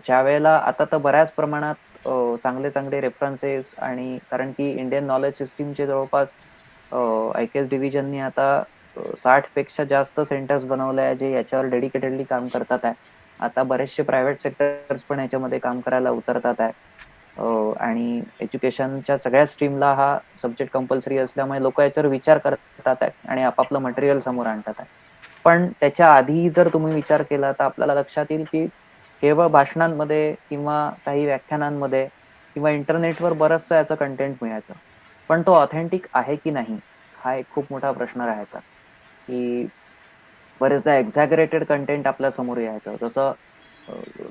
ज्यावेळेला आता तर बऱ्याच प्रमाणात चांगले-चांगले रेफरन्सेस आणि कारण की इंडियन नॉलेज सिस्टमचे जवळपास आय-के-एस डिव्हिजननी आता 60 पेक्षा जास्त सेंटर्स बनवले आहे, जे याच्यावर डेडिकेटेडली काम करतात आहे. आता बरेचसे प्रायव्हेट सेक्टर्स पण याच्यामध्ये काम करायला उतरतात आहे. आणि एज्युकेशनच्या सगळ्या स्ट्रीमला हा सब्जेक्ट कंपल्सरी असल्यामुळे लोक याच्यावर विचार करतात आहे आणि आपापलं मटेरियल समोर आणतात आहे. पण त्याच्या आधी जर तुम्ही विचार केला तर आपल्याला लक्षात येईल की केवळ भाषणांमध्ये किंवा काही व्याख्यानांमध्ये किंवा इंटरनेटवर बरंचसं याचं कंटेंट मिळायचं, पण तो ऑथेंटिक आहे की नाही हा एक खूप मोठा प्रश्न राहायचा. की बरेचदा एक्झॅगरेटेड कंटेंट आपल्या समोर यायचं. जसं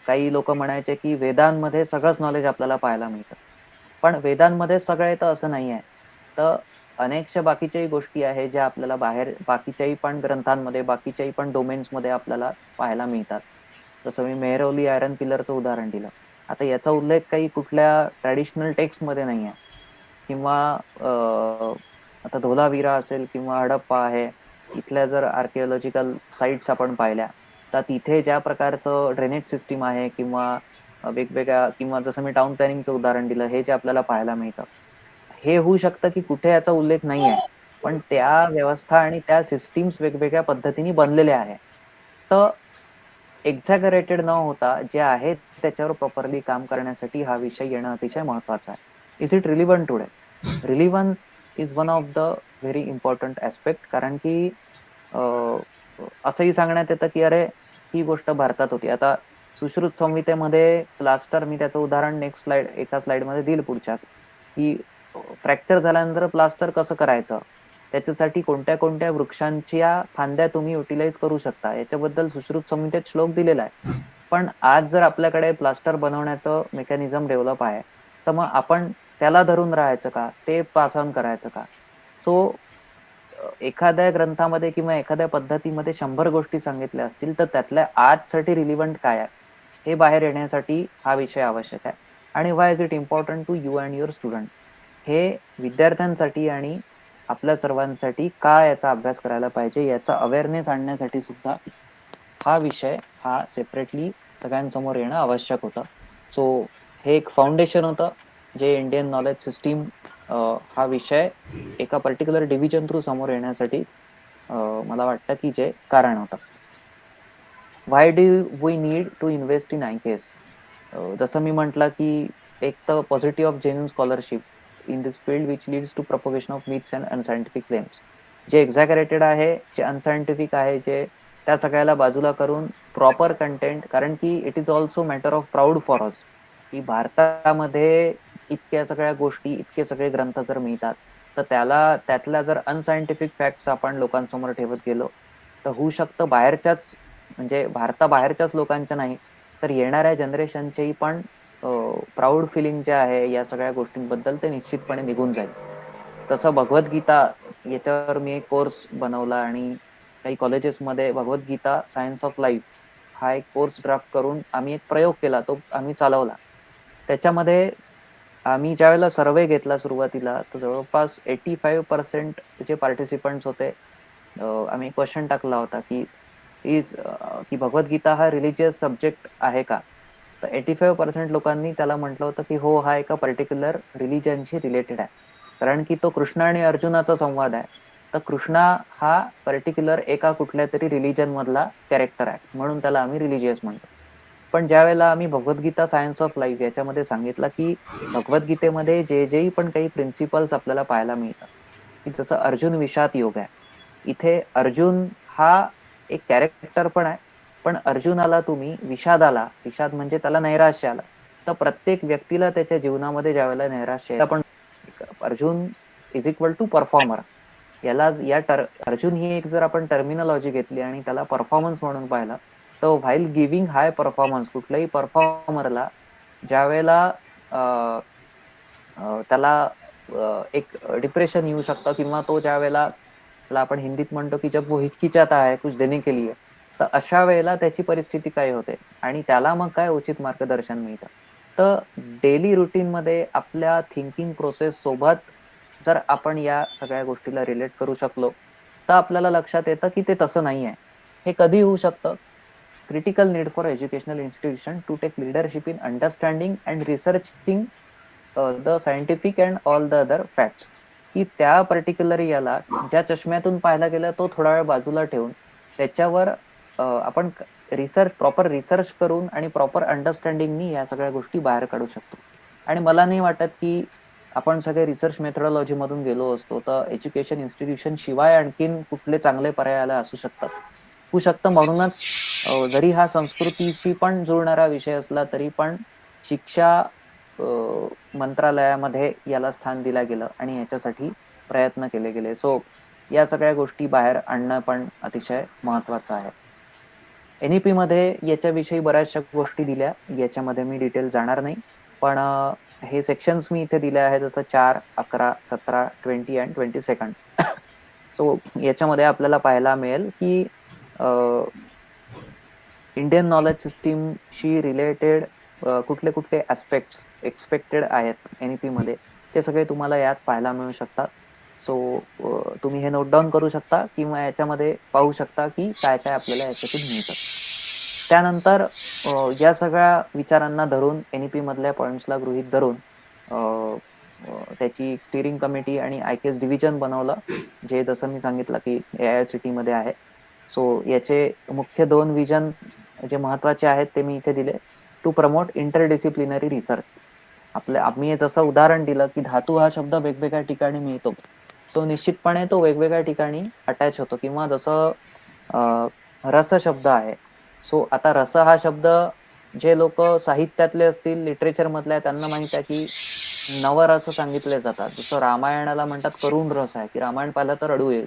काही लोक म्हणायचे की वेदांमध्ये सगळंच नॉलेज आपल्याला पाहायला मिळतं, पण वेदांमध्ये सगळं येतं असं नाही आहे. तर अनेकशा बाकीच्याही गोष्टी आहे ज्या आपल्याला बाहेर बाकीच्याही पण ग्रंथांमध्ये बाकीच्याही पण डोमेन्समध्ये आपल्याला पाहायला मिळतात. जसं मी मेहरौली आयरन पिलरचं उदाहरण दिलं. आता याचा उल्लेख काही कुठल्या ट्रॅडिशनल टेक्स्टमध्ये नाही आहे किंवा आता धोलावीरा असेल किंवा हडप्पा आहे, इथल्या जर आर्किओलॉजिकल साईट्स आपण पाहिल्या तर तिथे ज्या प्रकारचं ड्रेनेज सिस्टीम आहे किंवा वेगवेगळ्या किंवा जसं मी टाउन प्लॅनिंगचं उदाहरण दिलं, हे जे आपल्याला पाहायला मिळतं, हे होऊ शकतं की कुठे याचा उल्लेख नाही आहे, पण त्या व्यवस्था आणि त्या सिस्टीम्स वेगवेगळ्या पद्धतीने बनलेल्या आहे. तर एक्झॅगरेटेड न होता जे आहे त्याच्यावर प्रॉपरली काम करण्यासाठी हा विषय येणं अतिशय महत्वाचा आहे. Is it relevant today? Relevance is one of the very important aspect. कारण की असंही सांगण्यात येतं की अरे ही गोष्ट भारतात होती. आता सुश्रुत संहितेमध्ये प्लास्टर, मी त्याचं उदाहरण नेक्स्ट स्लाइड एका स्लाइडमध्ये देईल पुढच्या, की फ्रॅक्चर झाल्यानंतर प्लास्टर कसं करायचं, त्याच्यासाठी कोणत्या कोणत्या वृक्षांच्या फांद्या तुम्ही युटिलाइज करू शकता याच्याबद्दल सुश्रुत संहितेत श्लोक दिलेला आहे. पण आज जर आपल्याकडे प्लास्टर बनवण्याचं मेकॅनिझम डेव्हलप आहे तर मग आपण त्याला धरून राहायचं का, ते पास ऑन करायचं का? सो एखाद्या ग्रंथामध्ये किंवा एखाद्या पद्धतीमध्ये 100 गोष्टी सांगितल्या असतील तर त्यातल्या आजसाठी रिलिव्हंट काय आहे हे बाहेर येण्यासाठी हा विषय आवश्यक आहे. आणि why is it important to you and your student, हे विद्यार्थ्यांसाठी आणि आपल्या सर्वांसाठी का याचा अभ्यास करायला पाहिजे याचा अवेअरनेस आणण्यासाठी सुद्धा हा विषय हा सेपरेटली सगळ्यांसमोर येणं आवश्यक होतं. सो हे एक फाउंडेशन होतं जे इंडियन नॉलेज सिस्टीम हा विषय एका पर्टिक्युलर डिव्हिजन थ्रू समोर येण्यासाठी मला वाटतं की जे कारण होतं. Why do we need to invest in IKS? जसं मी म्हटलं की एक तर positive of genuine scholarship in this field which leads to propagation of myths and unscientific claims. जे एक्झॅगरेटेड आहे, जे अनसायंटिफिक आहे, जे त्या सगळ्याला बाजूला करून प्रॉपर कंटेंट, कारण की it is also matter of proud for us की भारतामध्ये इतक्या सगळ्या गोष्टी, इतके सगळे ग्रंथ जर मिळतात तर त्यातल्या जर अनसायंटिफिक फॅक्ट्स आपण लोकांसमोर ठेवत गेलो तर होऊ शकतं बाहेरच्याच, म्हणजे भारताबाहेरच्याच लोकांच्या नाही तर येणाऱ्या जनरेशनचेही पण प्राऊड फिलिंग जे आहे या सगळ्या गोष्टींबद्दल ते निश्चितपणे निघून जाईल. जसं भगवद्गीता, याच्यावर मी एक कोर्स बनवला आणि काही कॉलेजेसमध्ये भगवद्गीता सायन्स ऑफ लाईफ हा एक कोर्स ड्राफ्ट करून आम्ही एक प्रयोग केला, तो आम्ही चालवला. त्याच्यामध्ये आम्ही ज्या वेळेला सर्वे घेतला सुरुवातीला तर जवळपास 85% जे पार्टिसिपंट्स होते, आम्ही क्वेश्चन टाकला होता की की भगवद्गीता हा रिलिजियस सब्जेक्ट आहे का? तर 85% लोकांनी त्याला म्हटलं होतं की हो, हा एका पर्टिक्युलर रिलिजनशी रिलेटेड आहे. कारण की तो कृष्ण आणि अर्जुनाचा संवाद आहे. तर कृष्णा हा पर्टिक्युलर एका कुठल्या तरी रिलिजन मधला कॅरेक्टर आहे, म्हणून त्याला आम्ही रिलिजियस म्हणतो. पण ज्या वेळेला आम्ही भगवद्गीता सायन्स ऑफ लाईफ याच्यामध्ये सांगितलं की भगवद्गीतेमध्ये जे पण काही प्रिन्सिपल्स आपल्याला पाहायला मिळतात, की जसं अर्जुन विषाद योग आहे, इथे अर्जुन हा एक कॅरेक्टर पण आहे, पण अर्जुनाला तुम्ही विषाद म्हणजे त्याला नैराश्य आलं. तर प्रत्येक व्यक्तीला त्याच्या जीवनामध्ये ज्या वेळेला नैराश्य आहे, आपण Arjun is equal to performer, याला अर्जुन ही एक जर आपण टर्मिनॉलॉजी घेतली आणि त्याला परफॉर्मन्स म्हणून पाहिलं तर व्हाईल गिव्हिंग हाय परफॉर्मन्स, कुठल्याही परफॉर्मरला ज्या वेळेला त्याला एक डिप्रेशन येऊ शकतं किंवा तो ज्या वेळेला त्याला आपण हिंदीत म्हणतो की जब वो हिचकिचाता है कुछ देने के लिए, तर अशा वेळेला त्याची परिस्थिती काय होते आणि त्याला मग काय उचित मार्गदर्शन मिळतं. तर डेली रुटीन मध्ये आपल्या थिंकिंग प्रोसेस सोबत जर आपण या सगळ्या गोष्टीला रिलेट करू शकलो तर आपल्याला लक्षात येतं की ते तसं नाही आहे. हे कधी होऊ शकतं? Critical need for educational institution to take leadership in understanding and researching the scientific and all the other facts, की त्या पर्टिक्युलर याला ज्या चष्म्यातून पाहायला गेलं तो थोडा वेळ बाजूला ठेवून त्याच्यावर आपण प्रॉपर रिसर्च करून आणि प्रॉपर अंडरस्टँडिंगनी या सगळ्या गोष्टी बाहेर काढू शकतो. आणि मला नाही वाटत की आपण सगळे रिसर्च मेथडॉलॉजी मधून गेलो असतो तर एज्युकेशन इन्स्टिट्यूशन शिवाय आणखीन कुठले चांगले पर्यायाला असू शकतात होऊ शकतं. म्हणूनच जरी हा संस्कृतीशी पण जुळणारा विषय असला तरी पण शिक्षा मंत्रालयामध्ये याला स्थान दिलं गेलं आणि याच्यासाठी प्रयत्न केले गेले. सो या सगळ्या गोष्टी बाहेर आणणं पण अतिशय महत्वाचं आहे. NEP मध्ये याच्याविषयी बऱ्याचशा गोष्टी दिल्या, याच्यामध्ये मी डिटेल जाणार नाही. पण हे सेक्शन्स मी इथे दिले आहेत जसं 4, 11, 17, 20 अँड 22nd. सो याच्यामध्ये आपल्याला पाहायला मिळेल की इंडियन नॉलेज सिस्टीमशी रिलेटेड कुठले कुठले ॲस्पेक्ट्स एक्सपेक्टेड आहेत NEP मध्ये ते सगळे तुम्हाला यात पाहायला मिळू शकतात. सो तुम्ही हे नोट डाऊन करू शकता किंवा याच्यामध्ये पाहू शकता की काय काय आपल्याला याच्यातून मिळतं. त्यानंतर या सगळ्या विचारांना धरून NEP मधल्या पॉइंट्सला गृहीत धरून त्याची स्टिअरिंग कमिटी आणि IKS डिव्हिजन बनवलं, जे जसं मी सांगितलं की AICTE मध्ये आहे. सो याचे मुख्य 2 विजन जे महत्वाचे आहेत ते मी इथे दिले. To promote interdisciplinary research. आम्ही जसं उदाहरण दिलं की धातू हा शब्द वेगवेगळ्या ठिकाणी मिळतो. सो निश्चितपणे तो वेगवेगळ्या ठिकाणी अटॅच होतो किंवा जसं रस शब्द आहे. सो आता रस हा शब्द जे लोक साहित्यातले असतील, लिटरेचर मधले त्यांना माहित आहे की नवरस सांगितले जातात. जसं रामायणाला म्हणतात करुण रस आहे की रामायण पाहिलं तर रडू येईल.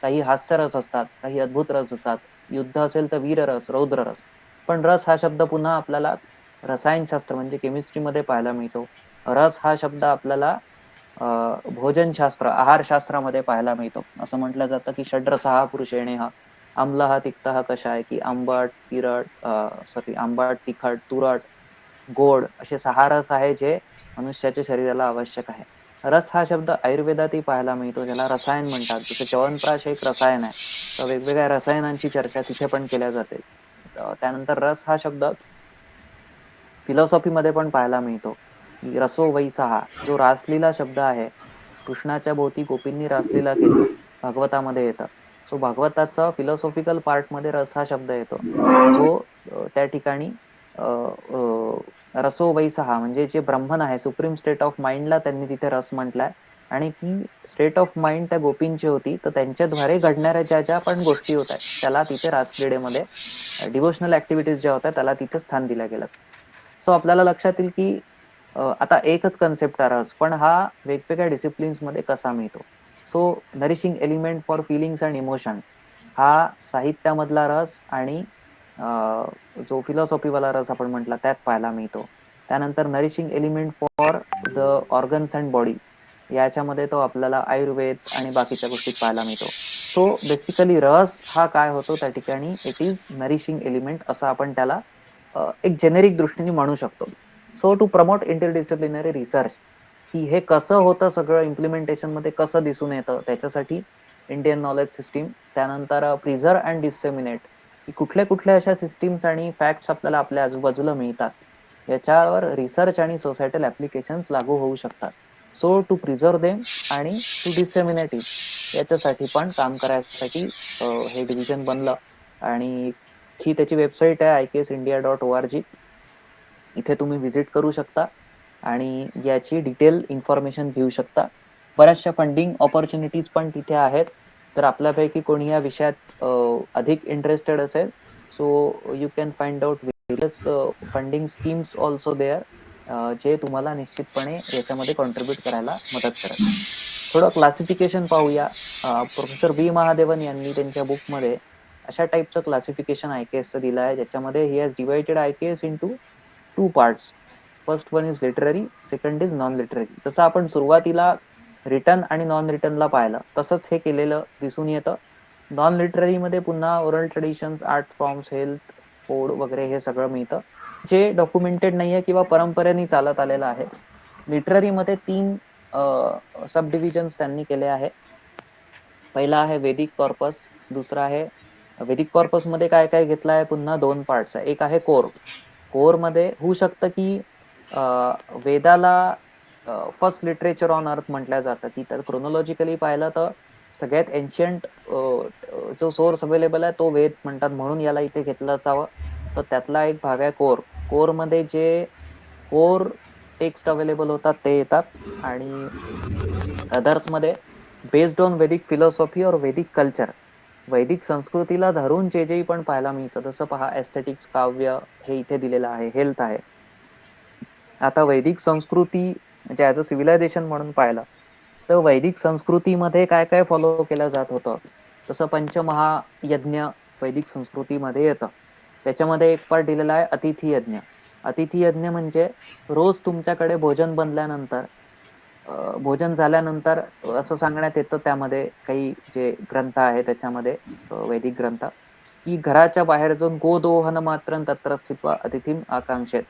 काही हास्य रस असतात, काही अद्भुत रस असतात. युद्ध असेल तर वीर रस, रौद्र रस. पण रस हा शब्द पुन्हा आपल्याला रसायनशास्त्र म्हणजे केमिस्ट्रीमध्ये पाहायला मिळतो. रस हा शब्द आपल्याला भोजनशास्त्र, आहारशास्त्रामध्ये पाहायला मिळतो. असं म्हटलं जातं की षड्रसहा पुरुषेणे हा आम्ल तिक्त कषाय की आंबट, तिखट, तुरट, गोड असे 6 रस आहे जे मनुष्याच्या शरीराला आवश्यक आहे. रस हा शब्द आयुर्वेदातही पाहायला मिळतो, ज्याला रसायन म्हणतात. जसं च्यवनप्राश एक रसायन आहे, तर वेगवेगळ्या रसायनांची चर्चा तिथे पण केल्या जाते. त्यानंतर रस हा शब्द फिलॉसॉफीमध्ये पण पाहायला मिळतो. रसो वै सहा जो रासलीला शब्द आहे, कृष्णाच्या भोवती गोपींनी रासलीला केली, भागवतामध्ये येतं. सो भागवताचा फिलॉसॉफिकल पार्टमध्ये रस हा शब्द येतो, जो त्या ठिकाणी रसो वै सहा म्हणजे जे ब्रह्मन आहे, सुप्रीम स्टेट ऑफ माइंडला त्यांनी तिथे रस म्हटलाय आणि ती स्टेट ऑफ माइंड त्या गोपींची होती. तर त्यांच्याद्वारे घडणाऱ्या ज्या ज्या पण गोष्टी होत आहेत त्याला तिथे रासक्रीडेमध्ये डिव्होशनल ऍक्टिव्हिटीज ज्या होत्या त्याला तिथे स्थान दिलं गेलं. सो आपल्याला लक्षात येईल की आता एकच कन्सेप्ट आहे रस, पण हा वेगवेगळ्या डिसिप्लिन्स मध्ये कसा मिळतो. So nourishing element for feelings and emotion हा साहित्यामधला रस आणि जो फिलॉसॉफीवाला रस आपण म्हटला त्यात पाहायला मिळतो. त्यानंतर nourishing element for the organs and body याच्यामध्ये तो आपल्याला आयुर्वेद आणि बाकीच्या गोष्टीत पाहायला मिळतो. सो बेसिकली रस हा काय होतो त्या ठिकाणी इट इज नरिशिंग एलिमेंट असं आपण त्याला एक जेनेरिक दृष्टीने म्हणू शकतो. So to promote interdisciplinary research की हे कसं होतं सगळं इम्प्लिमेंटेशन मध्ये कसं दिसून येतं त्याच्यासाठी इंडियन नॉलेज सिस्टीम. त्यानंतर प्रिझर्व अँड डिसेमिनेट की कुठल्या कुठल्या अशा सिस्टीम्स आणि फॅक्ट्स आपल्याला आपल्या आजूबाजूला मिळतात याच्यावर रिसर्च आणि सोसायटल ऍप्लिकेशन्स लागू होऊ शकतात. सो टू प्रिझर्व देम आणि टू डिसेमिनेट इट याच्यासाठी पण काम करायसाठी हे डिव्हिजन बनलं आणि ही त्याची वेबसाईट आहे iksindia.org. इथे तुम्ही व्हिजिट करू शकता आणि याची डिटेल इन्फॉर्मेशन घेऊ शकता. बऱ्याचशा फंडिंग ऑपॉर्च्युनिटीज पण तिथे आहेत. जर आपल्यापैकी कोणी या विषयात अधिक इंटरेस्टेड असेल so you can find out various funding schemes also there, जे तुम्हाला निश्चितपणे याच्यामध्ये कॉन्ट्रीब्युट करायला मदत करेल. थोडं क्लासिफिकेशन पाहूया. प्रोफेसर बी महादेवन यांनी त्यांच्या बुकमध्ये अशा टाईपचं क्लासिफिकेशन IKS दिलं आहे, ज्याच्यामध्ये he has divided IKS into 2 parts. First one is literary, second is non literary. जसं आपण सुरुवातीला रिटर्न आणि नॉन रिटर्नला पाहिलं तसंच हे केलेलं दिसून येतं. नॉन लिटररी मध्ये पुन्हा oral traditions, art forms, health, code वगैरे हे सगळं मिळतं, जे डॉक्युमेंटेड नाहीये किंवा परंपरेने चालत आलेलं आहे. लिटररी मध्ये 3 सब डिव्हिजन्स त्यांनी केले आहे. पहिला आहे वेदिक कॉर्पस, दुसरा आहे वेदिक कॉर्पस मध्ये काय काय घेतलं आहे पुन्हा 2 पार्ट्स आहे. एक आहे कोर. कोर मध्ये होऊ शकतं की वेदाला फर्स्ट लिटरेचर ऑन अर्थ म्हटलं जातं की तर क्रोनॉलॉजिकली पाहिलं तर सगळ्यात एन्शियंट जो सोर्स अवेलेबल आहे तो वेद म्हणतात, म्हणून याला इथे घेतलं असावं. तर त्यातला एक भाग आहे कोर. कोर मध्ये जे कोर टेक्स्ट अवेलेबल होतात ते येतात, आणि अदर्समध्ये बेस्ड ऑन वैदिक फिलॉसॉफी और वैदिक कल्चर, वैदिक संस्कृतीला धरून जे पण पाहायला मिळतं, जसं पहा एस्थेटिक्स, काव्य हे इथे दिलेलं आहे, हेल्थ आहे. आता वैदिक संस्कृती म्हणजे ऍज अ सिव्हिलायझेशन म्हणून पाहिलं तर वैदिक संस्कृतीमध्ये काय काय फॉलो केलं जात होतं, तसं पंचमहायज्ञ वैदिक संस्कृतीमध्ये येतं. त्याच्यामध्ये एक पार्ट दिलेला आहे अतिथी यज्ञ. अतिथी यज्ञ म्हणजे रोज तुमच्याकडे भोजन बनल्यानंतर, भोजन झाल्यानंतर असं सांगण्यात येतं त्यामध्ये काही जे ग्रंथ आहे त्याच्यामध्ये, वैदिक ग्रंथ, की घराच्या बाहेर जाऊन गोदोहन मात्र तत्र स्थित्वा अतिथीम आकांक्षेत,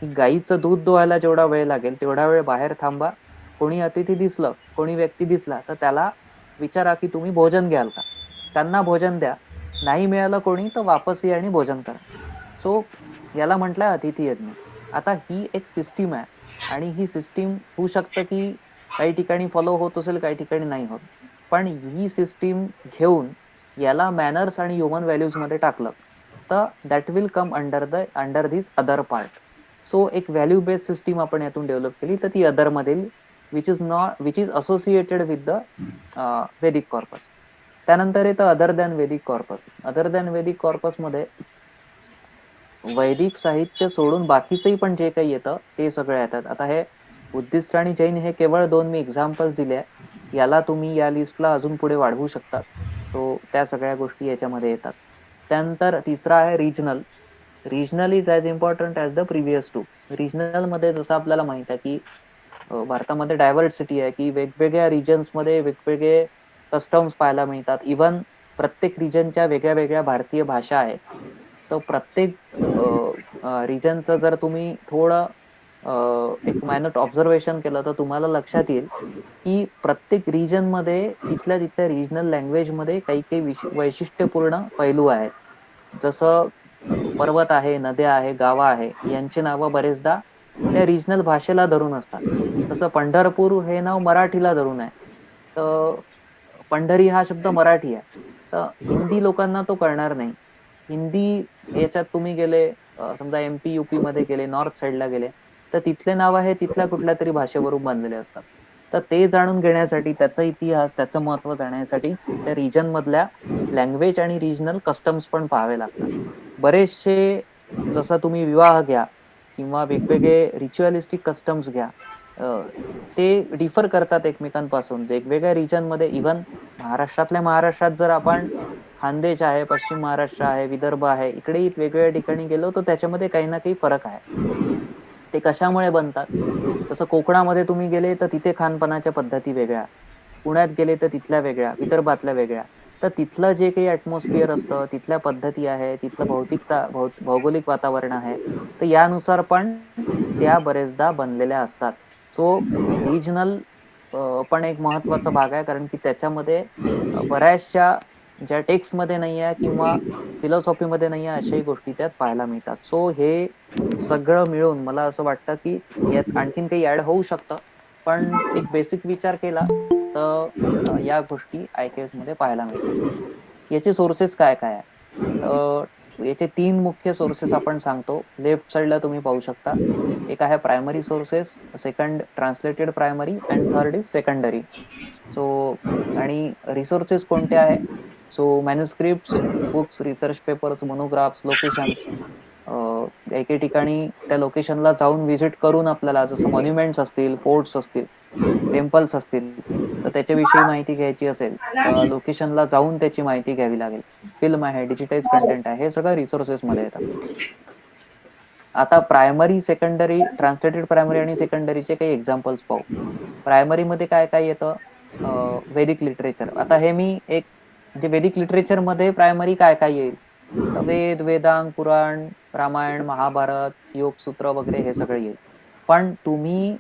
की गाईचं दूध दोहायला जेवढा वेळ लागेल तेवढा वेळ बाहेर थांबा. कोणी अतिथी दिसलं, कोणी व्यक्ती दिसला तर त्याला विचारा की तुम्ही भोजन घ्याल का, त्यांना भोजन द्या. नाही मिळालं कोणी तर वापस या आणि भोजन करा. सो याला म्हटलंय अतिथी यज्ञ. आता ही एक सिस्टीम आहे, आणि ही सिस्टीम होऊ शकतं की काही ठिकाणी फॉलो होत असेल, काही ठिकाणी नाही होत, पण ही सिस्टीम घेऊन याला मॅनर्स आणि ह्युमन व्हॅल्यूज मध्ये टाकलं तर that will come under this other part. So एक व्हॅल्यू बेस्ड सिस्टीम आपण यातून डेव्हलप केली तर ती अदर मधील, which is associated with the Vedic corpus. त्यानंतर येतं अदर दॅन वेदिक कॉर्पस. अदर दॅन वेदिक कॉर्पस मध्ये वैदिक साहित्य सोडून बाकीचंही पण जे काही येतं ते सगळं येतात. आता हे बुद्धिस्ट आणि जैन हे केवळ दोन मी एक्झाम्पल्स दिले आहे, याला तुम्ही या लिस्टला अजून पुढे वाढवू शकतात. तो त्या सगळ्या गोष्टी याच्यामध्ये येतात. त्यानंतर तिसरा आहे regional. Regional is as important as the previous two. Regional मध्ये जसं आपल्याला माहित आहे की भारतामध्ये डायव्हर्सिटी आहे, की वेगवेगळ्या रिजन्समध्ये वेगवेगळे कस्टम्स पाहायला मिळतात. इव्हन प्रत्येक रिजनच्या वेगळ्या वेगळ्या भारतीय भाषा आहेत. तर प्रत्येक रिजनचं जर तुम्ही थोडं एक मायनट ऑब्झर्वेशन केलं तर तुम्हाला लक्षात येईल की प्रत्येक रिजन मध्ये तिथल्या तिथल्या रिजनल लँग्वेज मध्ये काही काही वैशिष्ट्यपूर्ण पैलू आहेत. जसं पर्वत आहे, नद्या आहे, गावं आहे, यांची नावं बरेचदा त्या रिजनल भाषेला धरून असतात. तसं पंढरपूर हे नाव मराठीला धरून आहे, तर पंढरी हा शब्द मराठी आहे, तर हिंदी लोकांना तो कळणार नाही. हिंदी याच्यात तुम्ही गेले, समजा एमपी युपी मध्ये गेले, नॉर्थ साइडला गेले, तर तिथले नाव आहे तिथल्या कुठल्या तरी भाषेवरून बनलेले असतात. तर ते जाणून घेण्यासाठी, त्याचा इतिहास, त्याचं महत्व जाणण्यासाठी त्या रिजन मधल्या लँग्वेज आणि रिजनल कस्टम्स पण पाहावे लागतात. बरेचसे, जसं तुम्ही विवाह घ्या किंवा वेगवेगळे रिच्युअलिस्टिक कस्टम्स घ्या, ते डिफर करतात एकमेकांपासून वेगवेगळ्या रिजन मध्ये. इव्हन महाराष्ट्रातल्या महाराष्ट्रात जर आपण खानदेश आहे, पश्चिम महाराष्ट्र आहे, विदर्भ आहे, इकडे वेगवेगळ्या ठिकाणी गेलो तर त्याच्यामध्ये काही ना काही फरक आहे. ते कशामुळे बनतात, तसं कोकणामध्ये तुम्ही गेले तर तिथे खानपानाच्या पद्धती वेगळ्या, पुण्यात गेले तर तिथल्या वेगळ्या, विदर्भातल्या वेगळ्या. तर तिथलं जे काही ऍटमॉस्फिअर असतं, तिथल्या पद्धती आहे, तिथलं भौगोलिक वातावरण आहे, तर यानुसार पण त्या बरेचदा बनलेल्या असतात. सो रिजनल पण एक महत्वाचा भाग आहे, कारण की त्याच्यामध्ये बऱ्याचशा ज्या टेक्स्टमध्ये नाही आहे किंवा फिलॉसॉफीमध्ये नाही आहे अशाही गोष्टी त्यात पाहायला मिळतात. सो हे सगळं मिळून मला असं वाटतं की यात आणखीन काही ऍड होऊ शकतं, पण एक बेसिक विचार केला तर या गोष्टी IKS मध्ये पाहायला मिळतात. याचे सोर्सेस काय काय आहे, तर याचे 3 मुख्य सोर्सेस आपण सांगतो. लेफ्ट साइडला तुम्ही पाहू शकता. एक आहे primary sources, second translated primary, and third is secondary. So आणि रिसोर्सेस कोणते आहे, so manuscripts, books, research papers, monographs, locations. काही ठिकाणी त्या लोकेशनला जाऊन व्हिजिट करून आपल्याला, जसं मॉन्युमेंट्स असतील, फोर्ट्स असतील, टेम्पल्स असतील, तर त्याच्याविषयी माहिती घ्यायची असेल तर लोकेशनला जाऊन त्याची माहिती घ्यावी लागेल. फिल्म आहे, डिजिटाइज कंटेंट आहे, हे सगळं रिसोर्सेस मध्ये येतं. आता प्रायमरी, सेकंडरी, ट्रान्सलेटेड प्रायमरी आणि सेकंडरीचे काही एक्झाम्पल्स पाहू. प्रायमरी मध्ये काय काय येतं, वैदिक लिटरेचर. आता हे मी एक, म्हणजे वैदिक लिटरेचर मध्ये प्रायमरी काय काय येईल, तर वेद, वेदांग, पुराण, रामायण, महाभारत, योगसूत्र वगैरे हे सगळं येईल. पण तुम्ही,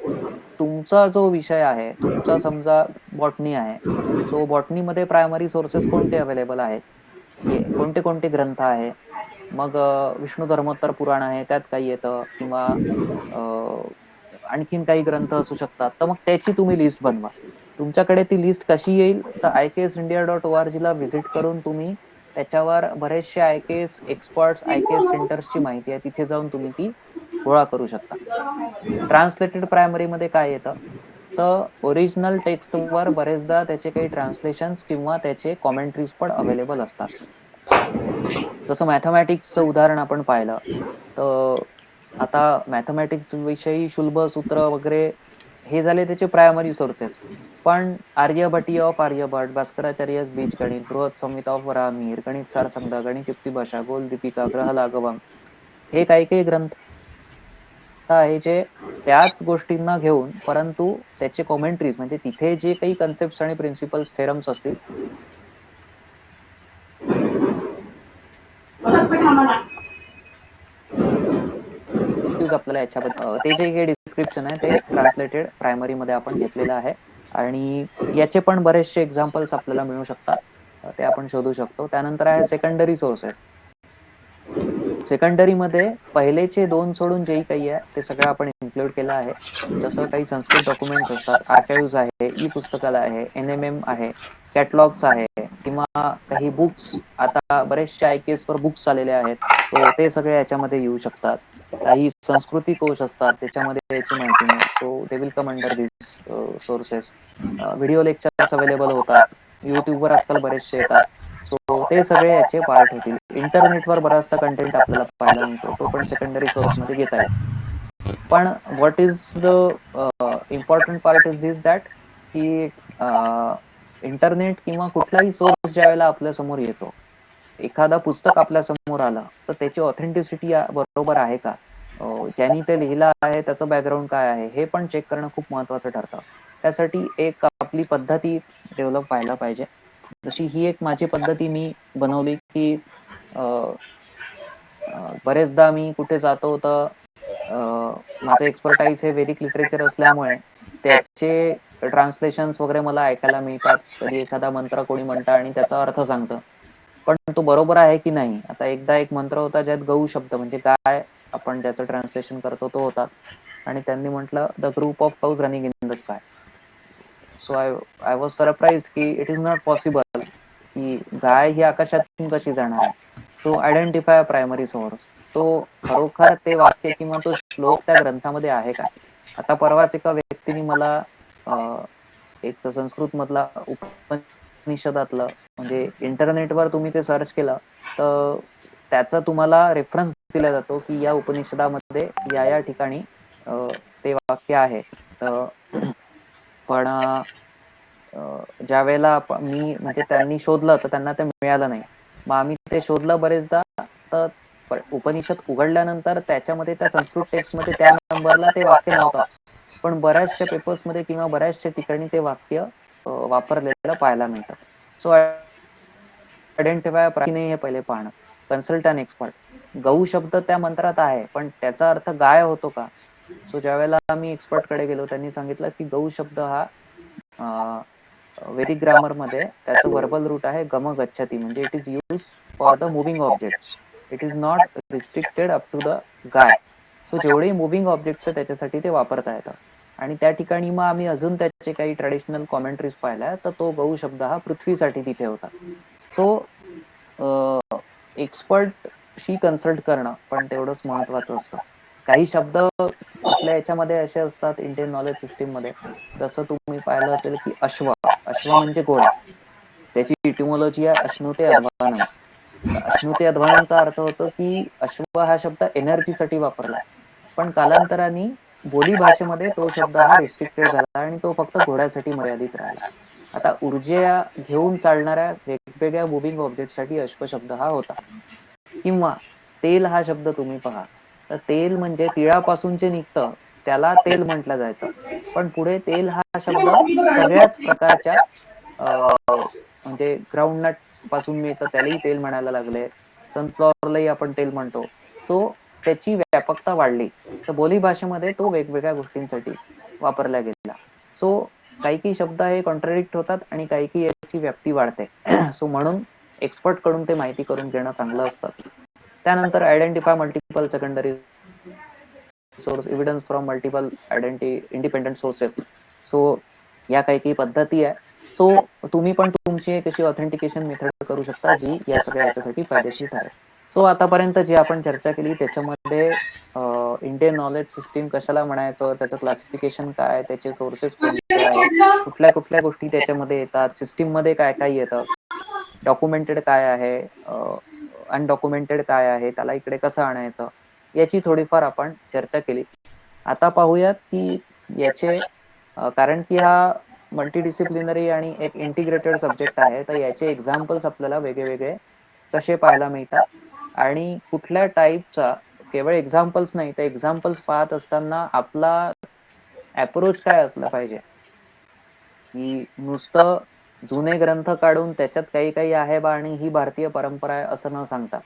तुमचा जो विषय आहे, तुमचा समजा बॉटनी आहे, सो बॉटनी मध्ये प्रायमरी सोर्सेस कोणते अवेलेबल आहेत, कोणते कोणते ग्रंथ आहे. मग विष्णू धर्मोत्तर पुराण आहे, त्यात काही येतं, किंवा आणखीन काही ग्रंथ असू शकतात, तर मग त्याची तुम्ही लिस्ट बनवा. तुमच्याकडे ती लिस्ट कशी येईल, तर IKSindia.org ला व्हिजिट करून तुम्ही त्याच्यावर बरेचसे IKS एक्सपर्ट्स, IKS सेंटर्सची माहिती आहे, तिथे जाऊन तुम्ही ती गोळा करू शकता. ट्रान्सलेटेड प्रायमरी मध्ये काय येतं, तर ओरिजिनल टेक्स्टवर बरेचदा त्याचे काही ट्रान्सलेशन्स किंवा त्याचे कॉमेंट्रीज पण अवेलेबल असतात. जसं मॅथमॅटिक्सचं उदाहरण आपण पाहिलं, तर आता मॅथमॅटिक्स विषयी शुल्ब सूत्र वगैरे हे झाले त्याचे प्रायमरी सोर्सेस. पण आर्यभटी ऑफ आर्यभट, भास्कराचार्यस बीजगणित, बृहत संहिता ऑफ वराहमिहिर, गणित सारसंग्रह, गणित युक्ती भाषा, गोल दीपिका, ग्रहलाघवम, हे काही काही ग्रंथ आहे जे त्याच गोष्टींना घेऊन परंतु त्याचे कॉमेंट्रीज म्हणजे तिथे जे काही कन्सेप्ट आणि प्रिन्सिपल्स थेरम्स असतील आपल्याला याच्याबद्दल ते जे काही डिस्क्रिप्शन आहे ते ट्रान्सलेटेड प्रायमरी मध्ये आपण घेतलेलं आहे आणि याचे पण बरेचसे एक्झाम्पल्स आपल्याला मिळू शकतात, ते आपण शोधू शकतो. त्यानंतर आहे सेकंडरी सोर्सेस. सेकंडरी मध्ये पहिलेचे 2 सोडून जेही काही आहे ते सगळं आपण इन्क्लूड केलं आहे. जसं काही संस्कृत डॉक्युमेंट्स असतात, आर्काइव्ह्ज आहे, ई पुस्तकालय आहे, NMM आहे, कॅटलॉग्स आहे किंवा काही बुक्स, आता बरेचसे IKS वर बुक्स आलेले आहेत, तो ते सगळे याच्यामध्ये येऊ शकतात. काही संस्कृती कोश असतात त्याच्यामध्ये याची माहिती मिळेल. So they will come under this sources. Video lectures available होतात, युट्यूबवर आजकाल बरेचसे येतात. सो ते सगळे याचे पार्ट होतील. इंटरनेटवर बराचसा कंटेंट आपल्याला पाहायला मिळतो, तो पण सेकंडरी सोर्स मध्ये घेता येईल. पण what is the important part is this that की इंटरनेट किंवा कुठलाही सोर्स ज्या वेळेला आपल्या समोर येतो, एखादा पुस्तक आपल्या समोर आलं तर त्याची ऑथेंटिसिटी बरोबर आहे का, ज्यांनी ते लिहिलं आहे त्याचं बॅकग्राऊंड काय आहे हे पण चेक करणं खूप महत्वाचं ठरतं. त्यासाठी एक आपली पद्धती डेव्हलप व्हायला पाहिजे. जशी ही एक माझी पद्धती मी बनवली की बरेचदा मी कुठे जातो तर माझं एक्सपर्टाईज हे वेदिक लिटरेचर असल्यामुळे त्याचे ट्रान्सलेशन्स वगैरे मला ऐकायला मिळतात. कधी एखादा मंत्र कोणी म्हणतं आणि त्याचा अर्थ सांगतं, पण तो बरोबर आहे की नाही. आता एकदा एक मंत्र होता ज्यात गऊ शब्द म्हणजे काय आपण ज्याचं ट्रान्सलेशन करतो तो होता आणि त्यांनी म्हटलं the group of cows running in the sky. So I was surprise की इट इज नॉट पॉसिबल की गाय ही आकाशातून कशी जाणार आहे. सो आयडेंटिफाय प्रायमरी सोर्स, तो खरोखर ते वाक्य किंवा तो श्लोक त्या ग्रंथामध्ये आहे का. आता परवाच एका व्यक्तीने मला एक संस्कृत मधला उपनिषदातलं म्हणजे इंटरनेटवर तुम्ही ते सर्च केलं तर त्याचा तुम्हाला रेफरन्स दिला जातो की या उपनिषदामध्ये या ठिकाणी ते वाक्य आहे. पण ज्या वेळेला मी म्हणजे त्यांनी शोधलं तर त्यांना ते मिळालं नाही. मग आम्ही ते शोधलं बरेचदा, तर उपनिषद उघडल्यानंतर त्याच्यामध्ये त्या संस्कृत टेक्स्ट मध्ये त्या नंबरला ते वाक्य नव्हतं, पण बऱ्याचशा पेपर्स मध्ये किंवा बऱ्याचशा ठिकाणी ते वाक्य वापरलेलं पाहायला मिळतं. सो आयडेंटिफाय हे पहिले पाहणं. Consult an expert. गऊ शब्द त्या मंत्रात आहे पण त्याचा अर्थ गाय होतो का. सो ज्या वेळेला आम्ही एक्सपर्ट कडे गेलो त्यांनी सांगितलं की गऊ शब्द हा वेदिक ग्रामर मध्ये त्याचं वर्बल रूट आहे गम गच्छती, म्हणजे it is use for the moving objects. It is not restricted up to the गाय. सो जेवढे मुव्हिंग ऑब्जेक्ट्स त्याच्यासाठी ते वापरता येतं. आणि त्या ठिकाणी मग आम्ही अजून त्याचे काही ट्रेडिशनल कॉमेंट्रीज पाहिल्या तर तो गऊ शब्द हा पृथ्वीसाठी तिथे होता. सो एक्सपर्टशी कन्सल्ट करणं पण तेवढंच महत्वाचं असतं. काही शब्द आपल्या याच्यामध्ये असे असतात इंडियन नॉलेज सिस्टीम मध्ये, जसं तुम्ही पाहिलं असेल की अश्व, अश्व म्हणजे घोडा, त्याची इटिमॉलॉजी आहे अश्नुते अध्वानम. अश्नुते अध्वानमचा अर्थ होतो की अश्व हा शब्द एनर्जीसाठी वापरला, पण कालांतराने बोली भाषेमध्ये तो शब्द हा रिस्ट्रिक्टेड झाला आणि तो फक्त घोड्यासाठी मर्यादित राहिला. आता ऊर्जा घेऊन चालणाऱ्या वेगवेगळ्या मुव्हिंग ऑब्जेक्टसाठी अश्व शब्द हा होता. किंवा तेल हा शब्द तुम्ही पहा, तर तेल म्हणजे तिळापासून जे निघतं त्याला तेल म्हटलं जायचं, पण पुढे तेल हा शब्द सगळ्याच प्रकारच्या म्हणजे ग्राउंडनट पासून मिळतं त्यालाही तेल म्हणायला लागले, सनफ्लॉवरलाही आपण तेल म्हणतो. सो त्याची व्यापकता वाढली, तर बोली भाषेमध्ये तो वेगवेगळ्या गोष्टींसाठी वापरला गेला. सो काही काही शब्द हे कॉन्ट्रडिक्ट होतात आणि काही काही याची व्याप्ती वाढते. सो म्हणून एक्सपर्ट कडून ते माहिती करून घेणं चांगलं असतं. त्यानंतर identify multiple secondary source, evidence from multiple independent sources. So या काही काही पद्धती आहे. सो तुम्ही पण तुमची एक अशी ऑथेंटिकेशन मेथड करू शकता जी या सगळ्या याच्यासाठी फायदेशीर ठरेल. सो आतापर्यंत जी आपण चर्चा केली त्याच्यामध्ये इंडियन नॉलेज सिस्टीम कशाला म्हणायचं, त्याचं क्लासिफिकेशन काय, त्याचे सोर्सेस कोणते आहेत, कुठल्या कुठल्या गोष्टी त्याच्यामध्ये येतात, सिस्टीम मध्ये काय काय येतं, डॉक्युमेंटेड काय आहे, अनडॉक्युमेंटेड काय आहे, त्याला इकडे कसं आणायचं, याची थोडीफार आपण चर्चा केली. आता पाहूयात की याचे कारण की हा मल्टीडिसिप्लिनरी आणि एक इंटिग्रेटेड सब्जेक्ट आहे, तर याचे एक्झाम्पल्स आपल्याला वेगळे वेगळे कसे पाहायला मिळतात आणि कुठल्या टाईपचा, केवळ एक्झाम्पल्स नाही तर एक्झाम्पल्स पाहत असताना आपला अप्रोच काय असला पाहिजे, की नुसतं जुने ग्रंथ काढून त्याच्यात काही काही आहे बा आणि ही भारतीय परंपरा आहे असं न सांगता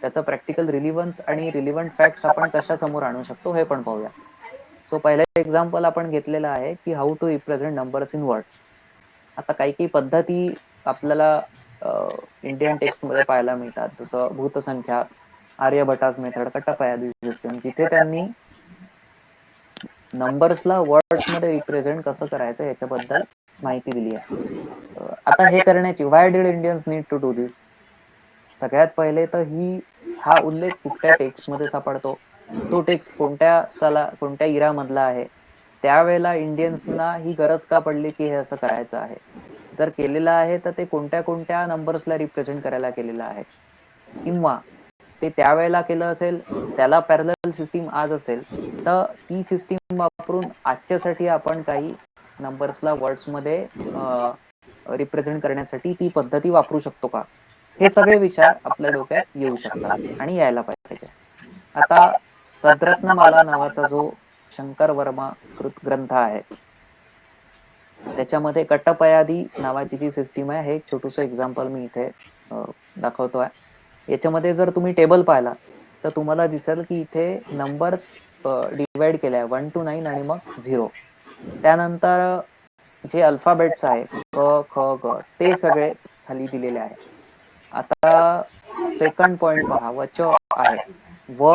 त्याचं प्रॅक्टिकल रिलिव्हन्स आणि रिलिव्हंट फॅक्ट्स आपण कशा समोर आणू शकतो हे पण पाहूया. सो पहिलं एक्झाम्पल आपण घेतलेलं आहे की how to represent numbers in words. आता काही काही पद्धती आपल्याला इंडियन टेक्स्ट मध्ये पाहायला मिळतात, जसं भूतसंख्या, आर्यभटास मेथड, कट्टपयादी सिस्टम, जिथे त्यांनी नंबर्सला वर्ड्स मध्ये रिप्रेझेंट कसं करायचं याच्याबद्दल माहिती दिली आहे. आता हे करण्याची why did Indians need to do this, सगळ्यात पहिले तर हा उल्लेख कुठल्या टेक्स्ट मध्ये सापडतो, तो टेक्स्ट कोणत्या इरा मधला आहे, त्यावेळेला इंडियन्सना ही गरज का पडली की हे असं करायचं आहे, जर केलेलं आहे तर ते कोणत्या कोणत्या नंबर्सला रिप्रेझेंट करायला केलेलं आहे, किंवा ते त्यावेळेला केलं असेल, त्याला पॅरलल सिस्टीम आज असेल तर ती सिस्टीम वापरून आजच्यासाठी आपण काही नंबर्सला वर्ड्स मध्ये रिप्रेझेंट करण्यासाठी ती पद्धती वापरू शकतो का, हे सगळे विचार आपल्या डोक्यात येऊ शकतात आणि यायला पाहिजे. आता सद्रत्नमाला नावाचा जो शंकर वर्मा कृत ग्रंथ आहे त्याच्यामध्ये कट्टपयादी नावाची जी सिस्टीम आहे, हे एक छोटूस एक्झाम्पल मी इथे दाखवतोय. याच्यामध्ये जर तुम्ही टेबल पाहिला तर तुम्हाला दिसेल की इथे नंबर्स डिवाइड केले आहे 1 to 9 आणि मग 0. त्यानंतर जे अल्फाबेट्स आहे क ख ग ते सगळे खाली दिलेले आहे. आता सेकंड पॉइंट पहा, वच आहे, व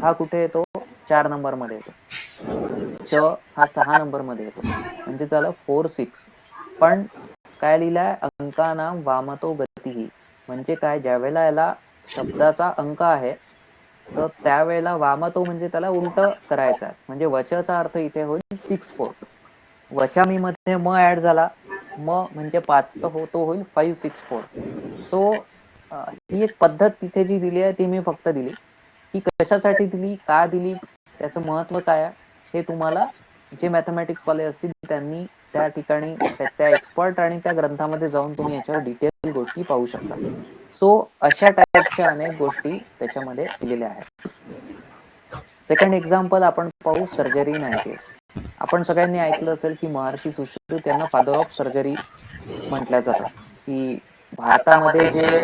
हा कुठे येतो, 4 नंबर मध्ये येतो, च हा 6 नंबर मध्ये येतो, म्हणजे झालं 4 6. पण काय लिहिलंय, अंकानाम वामतो गतीही, म्हणजे काय, ज्या वेळेला याला शब्दाचा अंक आहे तर त्यावेळेला वामतो म्हणजे त्याला उलट करायचं आहे, म्हणजे वचचा अर्थ इथे होईल 6 4. वचामी मध्ये म ऍड झाला, म म्हणजे 5 तर तो होईल 5 6 4. सो ही एक पद्धत तिथे जी दिली आहे ती मी फक्त दिली, की कशासाठी दिली, का दिली, त्याचं महत्व काय आहे, हे तुम्हाला जे मॅथमॅटिक्स वाले असतील त्यांनी त्या ठिकाणी त्या एक्सपर्ट आणि त्या ग्रंथामध्ये जाऊन तुम्ही याच्यावर डिटेल गोष्टी पाहू शकता. सो अशा टाईपच्या अनेक गोष्टी त्याच्यामध्ये दिलेल्या आहेत. सेकंड एक्झाम्पल आपण पाहू, सर्जरी नायटिव्स. आपण सगळ्यांनी ऐकलं असेल की महर्षी सुश्रुत यांना फादर ऑफ सर्जरी म्हटलं जातं, की भारतामध्ये जे,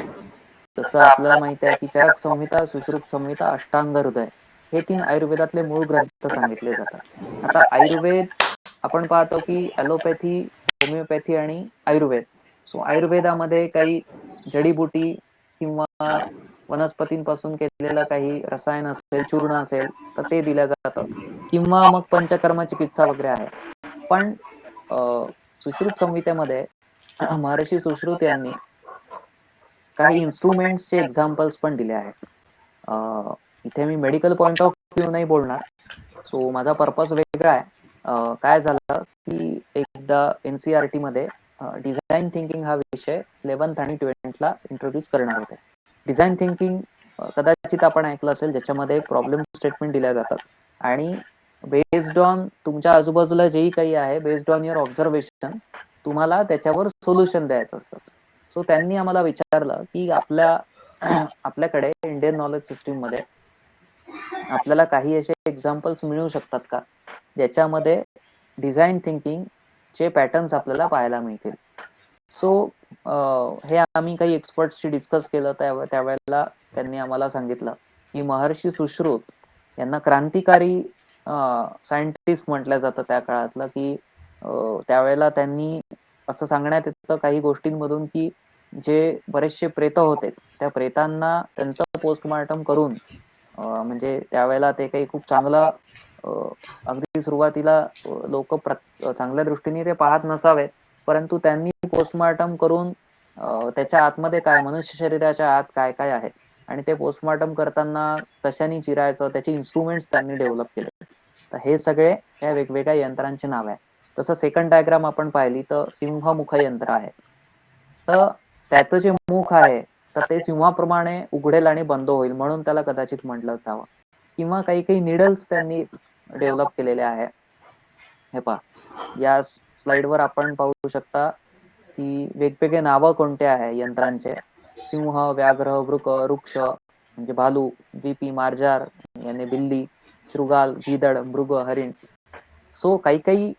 जसं आपल्याला माहित आहे की चरक संहिता, सुश्रुत संहिता, अष्टांग हृदय हे 3 आयुर्वेदातले मूळ ग्रंथ सांगितले जातात. आता आयुर्वेद आपण पाहतो की ॲलोपॅथी, होमिओपॅथी आणि आयुर्वेद. सो आयुर्वेदामध्ये काही जडीबुटी किंवा वनस्पतींपासून केलेलं काही रसायन असेल, चूर्ण असेल तर ते दिलं जातं, किंवा मग पंचकर्म चिकित्सा वगैरे आहे. पण सुश्रुत संहितेमध्ये महर्षी सुश्रुत यांनी काही इन्स्ट्रुमेंट्सचे एक्झाम्पल्स पण दिले आहेत. इथे मी मेडिकल पॉइंट ऑफ व्ह्यू नाही बोलणार, सो माझा पर्पज वेगळा आहे. काय झालं की एकदा NCERT मध्ये डिझाईन थिंकिंग हा विषय 11th आणि 12th ला इंट्रोड्यूस करणार होते. डिझाईन थिंकिंग कदाचित आपण ऐकलं असेल, ज्याच्यामध्ये प्रॉब्लेम स्टेटमेंट दिल्या जातात आणि बेस्ड ऑन तुमच्या आजूबाजूला जेही काही आहे, बेस्ड ऑन युअर ऑब्झर्वेशन तुम्हाला त्याच्यावर सोल्युशन द्यायचं असतं. सो त्यांनी आम्हाला विचारलं की आपल्याकडे इंडियन नॉलेज सिस्टीम मध्ये आपल्याला काही असे एक्झाम्पल्स मिळू शकतात का ज्याच्यामध्ये डिझाईन थिंकिंग चे पॅटर्न्स आपल्याला पाहायला मिळतील. सो हे आम्ही काही एक्सपर्ट्सशी डिस्कस केलं, त्यावेळेला त्यांनी आम्हाला सांगितलं की महर्षी सुश्रुत यांना क्रांतिकारी सायंटिस्ट म्हटलं जातं त्या काळातलं, की त्यावेळेला त्यांनी असं सांगण्यात येतं काही गोष्टींमधून की जे बरेचसे प्रेत होते त्या प्रेतांना त्यांचं पोस्टमॉर्टम करून म्हणजे त्यावेळेला ते काही खूप चांगलं अगदी सुरुवातीला लोक चांगल्या दृष्टीने ते पाहत नसावेत, परंतु त्यांनी पोस्टमॉर्टम करून त्याच्या आतमध्ये काय, मनुष्य शरीराच्या आत काय काय आहे आणि ते पोस्टमॉर्टम करताना कशाने चिरायचं त्याचे इन्स्ट्रुमेंट्स त्यांनी डेव्हलप केले. तर हे सगळे त्या वेगवेगळ्या यंत्रांची नाव आहे. तसं सेकंड डायग्राम आपण पाहिली तर सिंहमुख यंत्र आहे. तर त्याचं जे मुख आहे तर ते सिंहाप्रमाणे उघडेल आणि बंद होईल म्हणून त्याला कदाचित म्हटलं असावं. किंवा काही काही निडल्स त्यांनी डेव्हलप केलेले आहे. हे पहा, या स्लाइडवर आपण पाहू शकता की वेगवेगळे नावं कोणते आहे यंत्रांचे. सिंह, व्याघ्र, वृक, वृक्ष म्हणजे भालू, बीपी, मार्जार याने बिल्ली, शृगाल, गिदड, मृग, हरिण. सो काही काही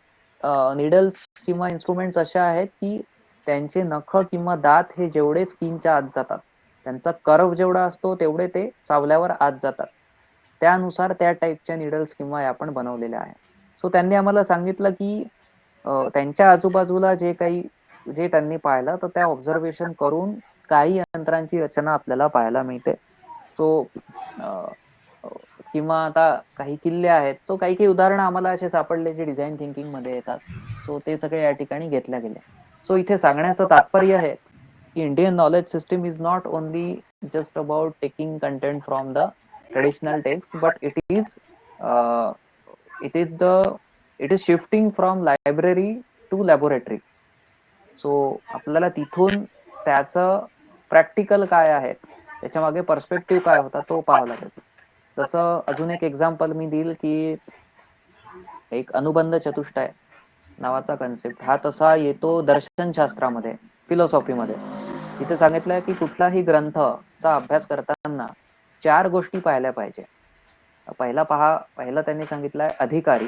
निडल्स किंवा इन्स्ट्रुमेंट्स अशा आहेत की त्यांचे नख किंवा दात हे जेवढे स्किनच्या आत जातात, त्यांचा कर्व जेवढा असतो तेवढे ते चावल्यावर आत जातात. त्यानुसार त्या टाईपच्या निडल्स किंवा आपण बनवलेल्या आहेत. सो त्यांनी आम्हाला सांगितलं की त्यांच्या आजूबाजूला जे त्यांनी पाहिलं तर त्या ऑब्झर्वेशन करून काही यंत्रांची रचना आपल्याला पाहायला मिळते. सो किंवा आता काही किल्ले आहेत. सो काही काही उदाहरणं आम्हाला असे सापडले जे डिझाईन थिंकिंग मध्ये येतात. सो ते सगळे या ठिकाणी घेतल्या गेले. सो इथे सांगण्याचं तात्पर्य आहे की Indian knowledge system is not only just about taking content from the traditional text, but it is shifting from library to laboratory. So आपल्याला तिथून त्याचं प्रॅक्टिकल काय आहे, त्याच्या मागे पर्स्पेक्टिव्ह काय होता तो पाहावा लागेल. जसं अजून एक एक्झाम्पल मी देईल की एक अनुबंध चतुष्टय नावाचा कन्सेप्ट हा तसा येतो दर्शनशास्त्रामध्ये, फिलॉसॉफीमध्ये. इथे सांगितलंय की कुठलाही ग्रंथचा अभ्यास करताना 4 गोष्टी पाहिल्या पाहिजे. पहिला त्यांनी सांगितलंय अधिकारी,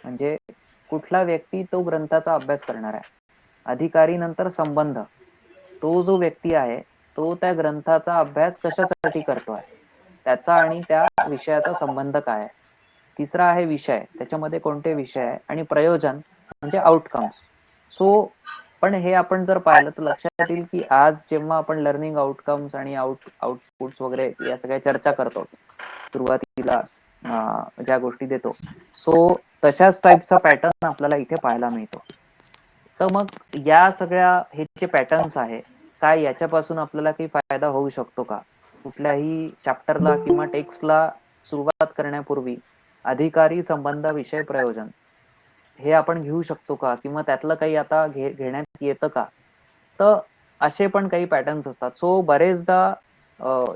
म्हणजे कुठला व्यक्ती तो ग्रंथाचा अभ्यास करणार आहे. अधिकारी नंतर संबंध, तो जो व्यक्ती आहे तो त्या ग्रंथाचा अभ्यास कशासाठी करतोय, त्याचा आणि त्या विषयाचा संबंध काय आहे. तिसरा आहे विषय, त्याच्यामध्ये कोणते विषय आहे. आणि प्रयोजन म्हणजे आउटकम्स. सो पण हे आपण जर पाहिलं तर लक्षात येईल की आज जेव्हा आपण लर्निंग आउटकम्स आणि आउटपुट्स वगैरे या सगळ्या चर्चा करतो, सुरुवातीला ज्या गोष्टी देतो, सो तशाच टाईपचा पॅटर्न आपल्याला इथे पाहायला मिळतो. तर मग या सगळ्या हे जे पॅटर्न्स आहे काय, याच्यापासून आपल्याला काही फायदा होऊ शकतो का? कुठल्याही चॅप्टरला किंवा टेक्स्टला सुरुवात करण्यापूर्वी अधिकारी, संबंध, विषय, प्रयोजन हे आपण घेऊ शकतो का, किंवा त्यातलं काही आता घेण्यात येतं का? तर असे पण काही पॅटर्न्स असतात. सो बरेचदा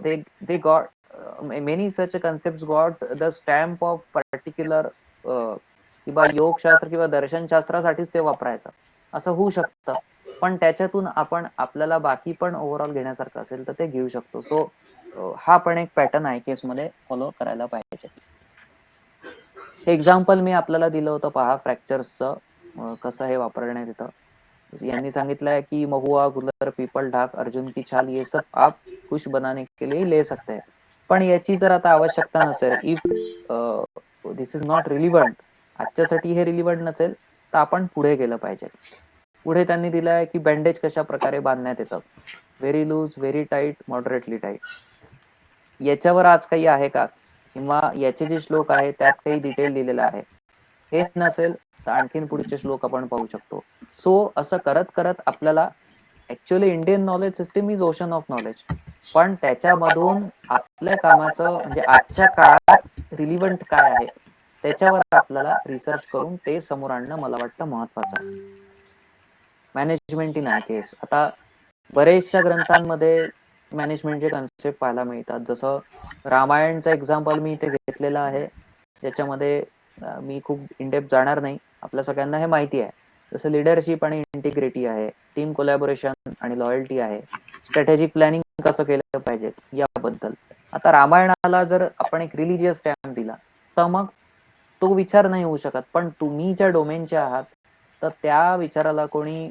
they got many such concept got the stamp of particular किंवा योगशास्त्र किंवा दर्शनशास्त्रासाठीच ते वापरायचं असं होऊ शकतं. पण त्याच्यातून आपल्याला बाकी पण ओव्हरऑल घेण्यासारखं असेल तर ते घेऊ शकतो. सो हा पण एक पॅटर्न आय केस मध्ये फॉलो करायला पाहिजे. एक्झाम्पल मी आपल्याला दिलं होतं पहा फ्रॅक्चर्सचं, कसं हे वापरण्यात येतं. यांनी सांगितलंय की महुआ, गुलर, पीपल, ढाक, अर्जुन की छाल ये सब आप खुश बनाने के लिए ले सकते हैं. पण याची जर आता आवश्यकता नसेल, if this is not relevant, आजच्यासाठी हे रिलिव्हंट नसेल तर आपण पुढे गेलं पाहिजे. पुढे त्यांनी दिलंय की बँडेज कशा प्रकारे बांधण्यात येतं, very loose, very tight, moderately tight. याच्यावर आज काही आहे का, किंवा याचे जे श्लोक आहे त्यात काही डिटेल दिलेलं आहे. हे नसेल तर आणखीन पुढचे श्लोक आपण पाहू शकतो. सो असं करत करत आपल्याला actually Indian knowledge system is ocean of knowledge, पण त्याच्यामधून आपल्या कामाचं म्हणजे आजच्या काळात रिलिव्हंट काय आहे त्याच्यावर आपल्याला रिसर्च करून ते समोर आणणं मला वाटतं महत्वाचं आहे. मॅनेजमेंट इन आय केस, आता बरेचशा ग्रंथांमध्ये मॅनेजमेंटचे कन्सेप्ट पाहायला मिळतात. जसं रामायणचं एक्झाम्पल मी इथे घेतलेलं आहे, ज्याच्यामध्ये मी खूप इनडेप्थ जाणार नाही, आपल्या सगळ्यांना हे माहिती आहे. जसं लिडरशिप आणि इंटिग्रिटी आहे, टीम कोलॅबोरेशन आणि लॉयल्टी आहे, स्ट्रॅटेजिक प्लॅनिंग कसं केलं पाहिजे याबद्दल. आता रामायणाला जर आपण एक रिलिजियस स्टॅम्प दिला तर मग तो विचार नाही होऊ शकत. पण तुम्ही ज्या डोमेनचे आहात तर त्या विचाराला कोणी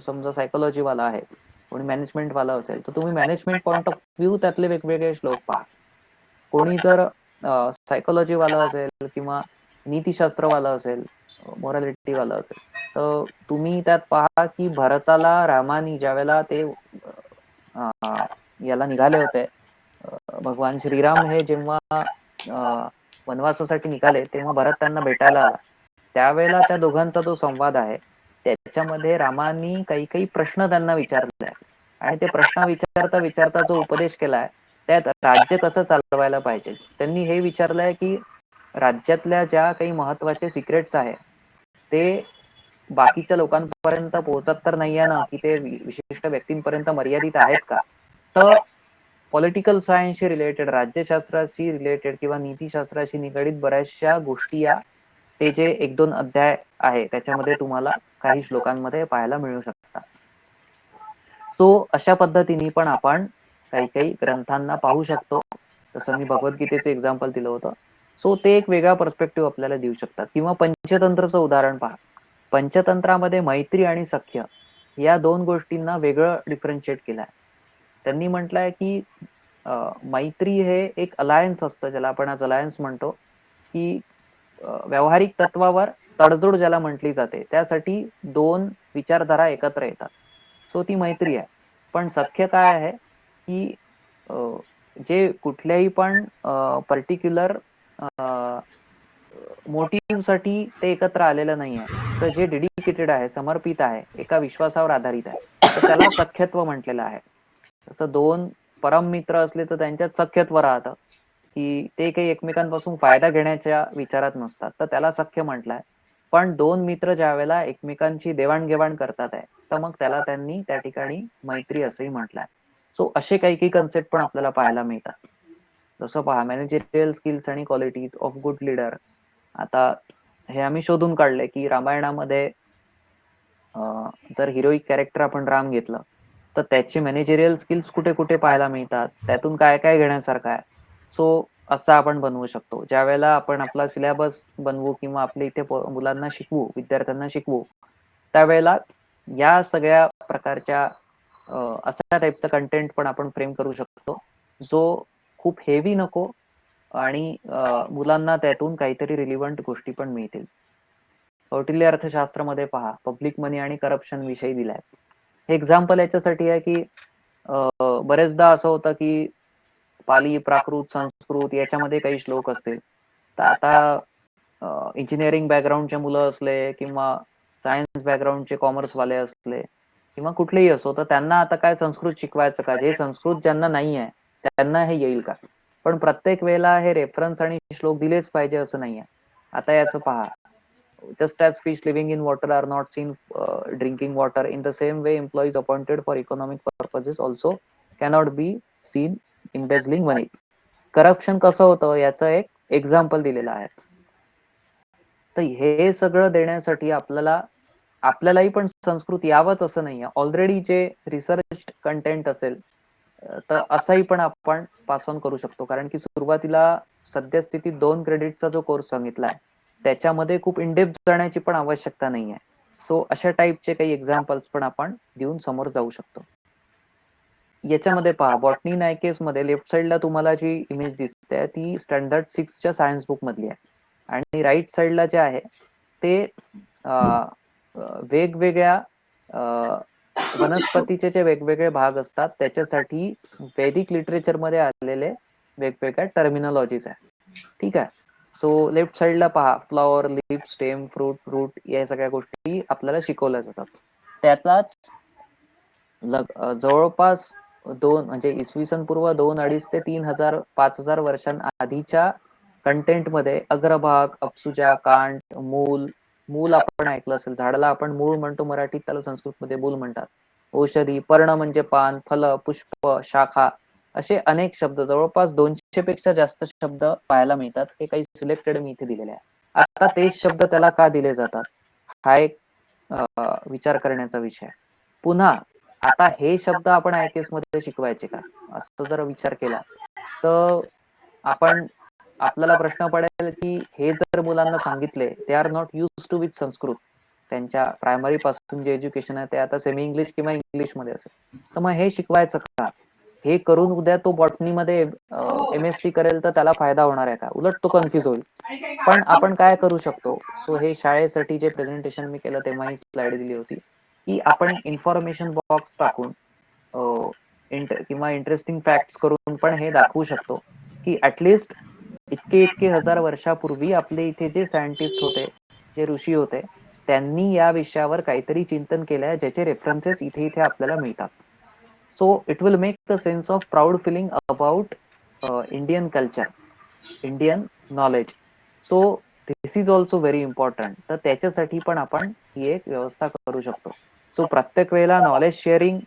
समजा सायकोलॉजी वाला आहे, कोणी मॅनेजमेंट वाला असेल तर तुम्ही मॅनेजमेंट पॉइंट ऑफ व्ह्यू त्यातले वेगवेगळे श्लोक पहा. कोणी जर सायकोलॉजी वाला असेल किंवा नीतिशास्त्र वाला असेल, मोरॅलिटी वाला असेल, तर तुम्ही त्यात पहा की भरताला रामानी ज्यावेळेला ते याला निघाले होते, भगवान श्रीराम हे जेव्हा वनवासासाठी निघाले तेव्हा भरत त्यांना भेटायला आला. त्यावेळेला त्या दोघांचा जो संवाद आहे त्याच्यामध्ये रामानी काही काही प्रश्न त्यांना विचारले आहे, आणि ते प्रश्न विचारता विचारता जो उपदेश केलाय त्यात राज्य कसं चालवायला पाहिजे. त्यांनी हे विचारलंय की राज्यातल्या ज्या काही महत्वाचे सिक्रेट्स आहे ते बाकीच्या लोकांपर्यंत पोहोचत तर नाहीये ना, की ते विशिष्ट व्यक्तींपर्यंत मर्यादित आहेत का. तर पॉलिटिकल सायन्सशी रिलेटेड, राज्यशास्त्राशी रिलेटेड किंवा नीतीशास्त्राशी निगडीत बऱ्याचशा गोष्टी या ते जे 1-2 अध्याय आहे त्याच्यामध्ये तुम्हाला काही श्लोकांमध्ये पाहायला मिळू शकतात. सो अशा पद्धतीने पण आपण काही काही ग्रंथांना पाहू शकतो. जसं मी भगवद्गीतेचं एक्झाम्पल दिलं होतं. सो ते एक वेगळा पर्स्पेक्टिव्ह आपल्याला देऊ शकतात. किंवा पंचतंत्रचं उदाहरण पहा. पंचतंत्रामध्ये मैत्री आणि सख्य या 2 गोष्टींना वेगळं डिफरन्शिएट केलं आहे. त्यांनी म्हटलंय की मैत्री हे एक अलायन्स असतं, ज्याला आपण आज अलायन्स म्हणतो, की व्यावहारिक तत्वावर तडजोड ज्याला म्हटली जाते, त्यासाठी 2 विचारधारा एकत्र येतात. सो ती मैत्री आहे. पण सख्य काय आहे, की जे कुठल्याही पण पर्टिक्युलर मोटिव्हसाठी ते एकत्र आलेलं नाहीये. तर जे डेडिकेटेड आहे, समर्पित आहे, एका विश्वासावर आधारित आहे, तर त्याला सख्यत्व म्हटलेलं आहे. जसं 2 परम मित्र असले तर त्यांच्यात सख्यत्व राहतं, की ते काही एकमेकांपासून फायदा घेण्याच्या विचारात नसतात, तर त्याला सख्य म्हटलंय. पण 2 मित्र ज्यावेळेला एकमेकांची देवाणघेवाण करतात आहे, तर मग त्याला त्यांनी त्या ठिकाणी मैत्री असंही म्हटलंय. सो असे काही काही कन्सेप्ट पण आपल्याला पाहायला मिळतात. जसं पहा, मॅनेजरियल स्किल्स आणि क्वालिटीज ऑफ गुड लीडर. आता हे आम्ही शोधून काढले की रामायणामध्ये जर हिरोईक कॅरेक्टर आपण राम घेतलं तर त्याचे मॅनेजरियल स्किल्स कुठे कुठे पाहायला मिळतात, त्यातून काय काय घेण्यासारखं आहे. सो असं आपण बनवू शकतो. ज्या वेळेला आपण आपला सिलेबस बनवू किंवा आपल्या इथे मुलांना शिकवू, विद्यार्थ्यांना शिकवू, त्यावेळेला या सगळ्या प्रकारच्या अशा टाईपचा कंटेंट पण आपण फ्रेम करू शकतो, जो खूप हेवी नको आणि मुलांना त्यातून काहीतरी रिलिव्हंट गोष्टी पण मिळतील. कौटिल्य अर्थशास्त्रामध्ये पहा, पब्लिक मनी आणि करप्शन विषयी दिलाय. हे एक्झाम्पल याच्यासाठी आहे की बरेचदा असं होतं की पाली, प्राकृत, संस्कृत याच्यामध्ये काही श्लोक असतील. तर आता इंजिनिअरिंग बॅकग्राऊंडचे मुलं असले किंवा सायन्स बॅकग्राऊंडचे कॉमर्सवाले असले किंवा कुठलेही असो, तर त्यांना आता काय संस्कृत शिकवायचं का? जे संस्कृत ज्यांना नाही आहे त्यांना हे येईल का? पण प्रत्येक वेळेला हे रेफरन्स आणि श्लोक दिलेच पाहिजे असं नाहीये. आता याचं पहा, just as fish living in water are not seen drinking water, in the same way employees appointed for economic purposes also cannot be seen embezzling money. Corruption कसं होतं याचं एक एक्झाम्पल दिलेलं आहे. तर हे सगळं देण्यासाठी आपल्यालाही पण संस्कृत यावंच असं नाहीये. ऑलरेडी जे रिसर्च कंटेंट असेल तर असंही पण आपण पास ऑन करू शकतो. कारण की सुरुवातीला सद्यस्थितीत 2 क्रेडिटचा जो कोर्स सांगितलाय त्याच्यामध्ये खूप इनडेप्थ जाण्याची पण आवश्यकता नाहीये. सो अशा टाईपचे काही एक्झाम्पल्स पण आपण देऊन समोर जाऊ शकतो. याच्यामध्ये पहा, बॉटनी नायकेस मध्ये लेफ्ट साइडला तुम्हाला जी इमेज दिसते ती स्टँडर्ड 6 च्या सायन्स बुक मधली आहे. आणि राईट साइडला जे आहे ते वेगवेगळ्या वनस्पतीचे जे वेगवेगळे भाग असतात त्याच्यासाठी वैदिक लिटरेचर मध्ये आलेले वेगवेगळ्या टर्मिनॉलॉजीज आहे. ठीक आहे. सो लेफ्ट साइडला पहा, flower, leaf, stem, fruit, root या सगळ्या गोष्टी आपल्याला शिकवल्या जातात. त्यातलाच जवळपास 2 म्हणजे इसवी सन पूर्व 2-2.5 ते 3,000-5,000 वर्षांआधीच्या कंटेंट मध्ये अग्रभाग, अपसूजा, कांट, मूल, मूल आपण ऐकलं असेल, झाडाला आपण मूळ म्हणतो मराठीत, त्याला संस्कृतमध्ये मूल म्हणतात. औषधी, पर्ण म्हणजे पान, फल, पुष्प, शाखा असे अनेक शब्द, जवळपास 200 पेक्षा जास्त शब्द पाहायला मिळतात. हे काही सिलेक्टेड मी इथे दिलेले आहे. आता तेच शब्द त्याला का दिले जातात हा एक विचार करण्याचा विषय. पुन्हा आता हे शब्द आपण आयकेएस मध्ये शिकवायचे का, असं जर विचार केला तर आपल्याला प्रश्न पडेल की हे जर मुलांना सांगितले, they are not use to with Sanskrit, त्यांच्या प्रायमरी पासून जे एज्युकेशन आहे ते आता सेमी इंग्लिश किंवा इंग्लिश मध्ये असेल, तर मग हे शिकवायचं का? हे करून उद्या तो बॉटनी मध्ये MSc करेल तर त्याला फायदा होणार आहे का? उलट तो कन्फ्युज होईल. पण आपण काय करू शकतो? सो हे शाळेसाठी जे प्रेझेंटेशन मी केलं तेव्हा ही स्लाइड दिली होती की आपण इन्फॉर्मेशन बॉक्स टाकून किंवा इंटरेस्टिंग फॅक्ट्स करून पण हे दाखवू शकतो की ऍटलिस्ट इतके इतके हजार वर्षापूर्वी आपले इथे जे सायंटिस्ट होते, जे ऋषी होते, त्यांनी या विषयावर काहीतरी चिंतन केलंय ज्याचे रेफरन्सेस इथे इथे आपल्याला मिळतात. So it will make a sense of proud feeling about Indian culture, Indian knowledge. So this is also very important. तर त्याच्यासाठी पण आपण ही एक व्यवस्था करू शकतो. सो प्रत्येक वेळेला नॉलेज शेअरिंग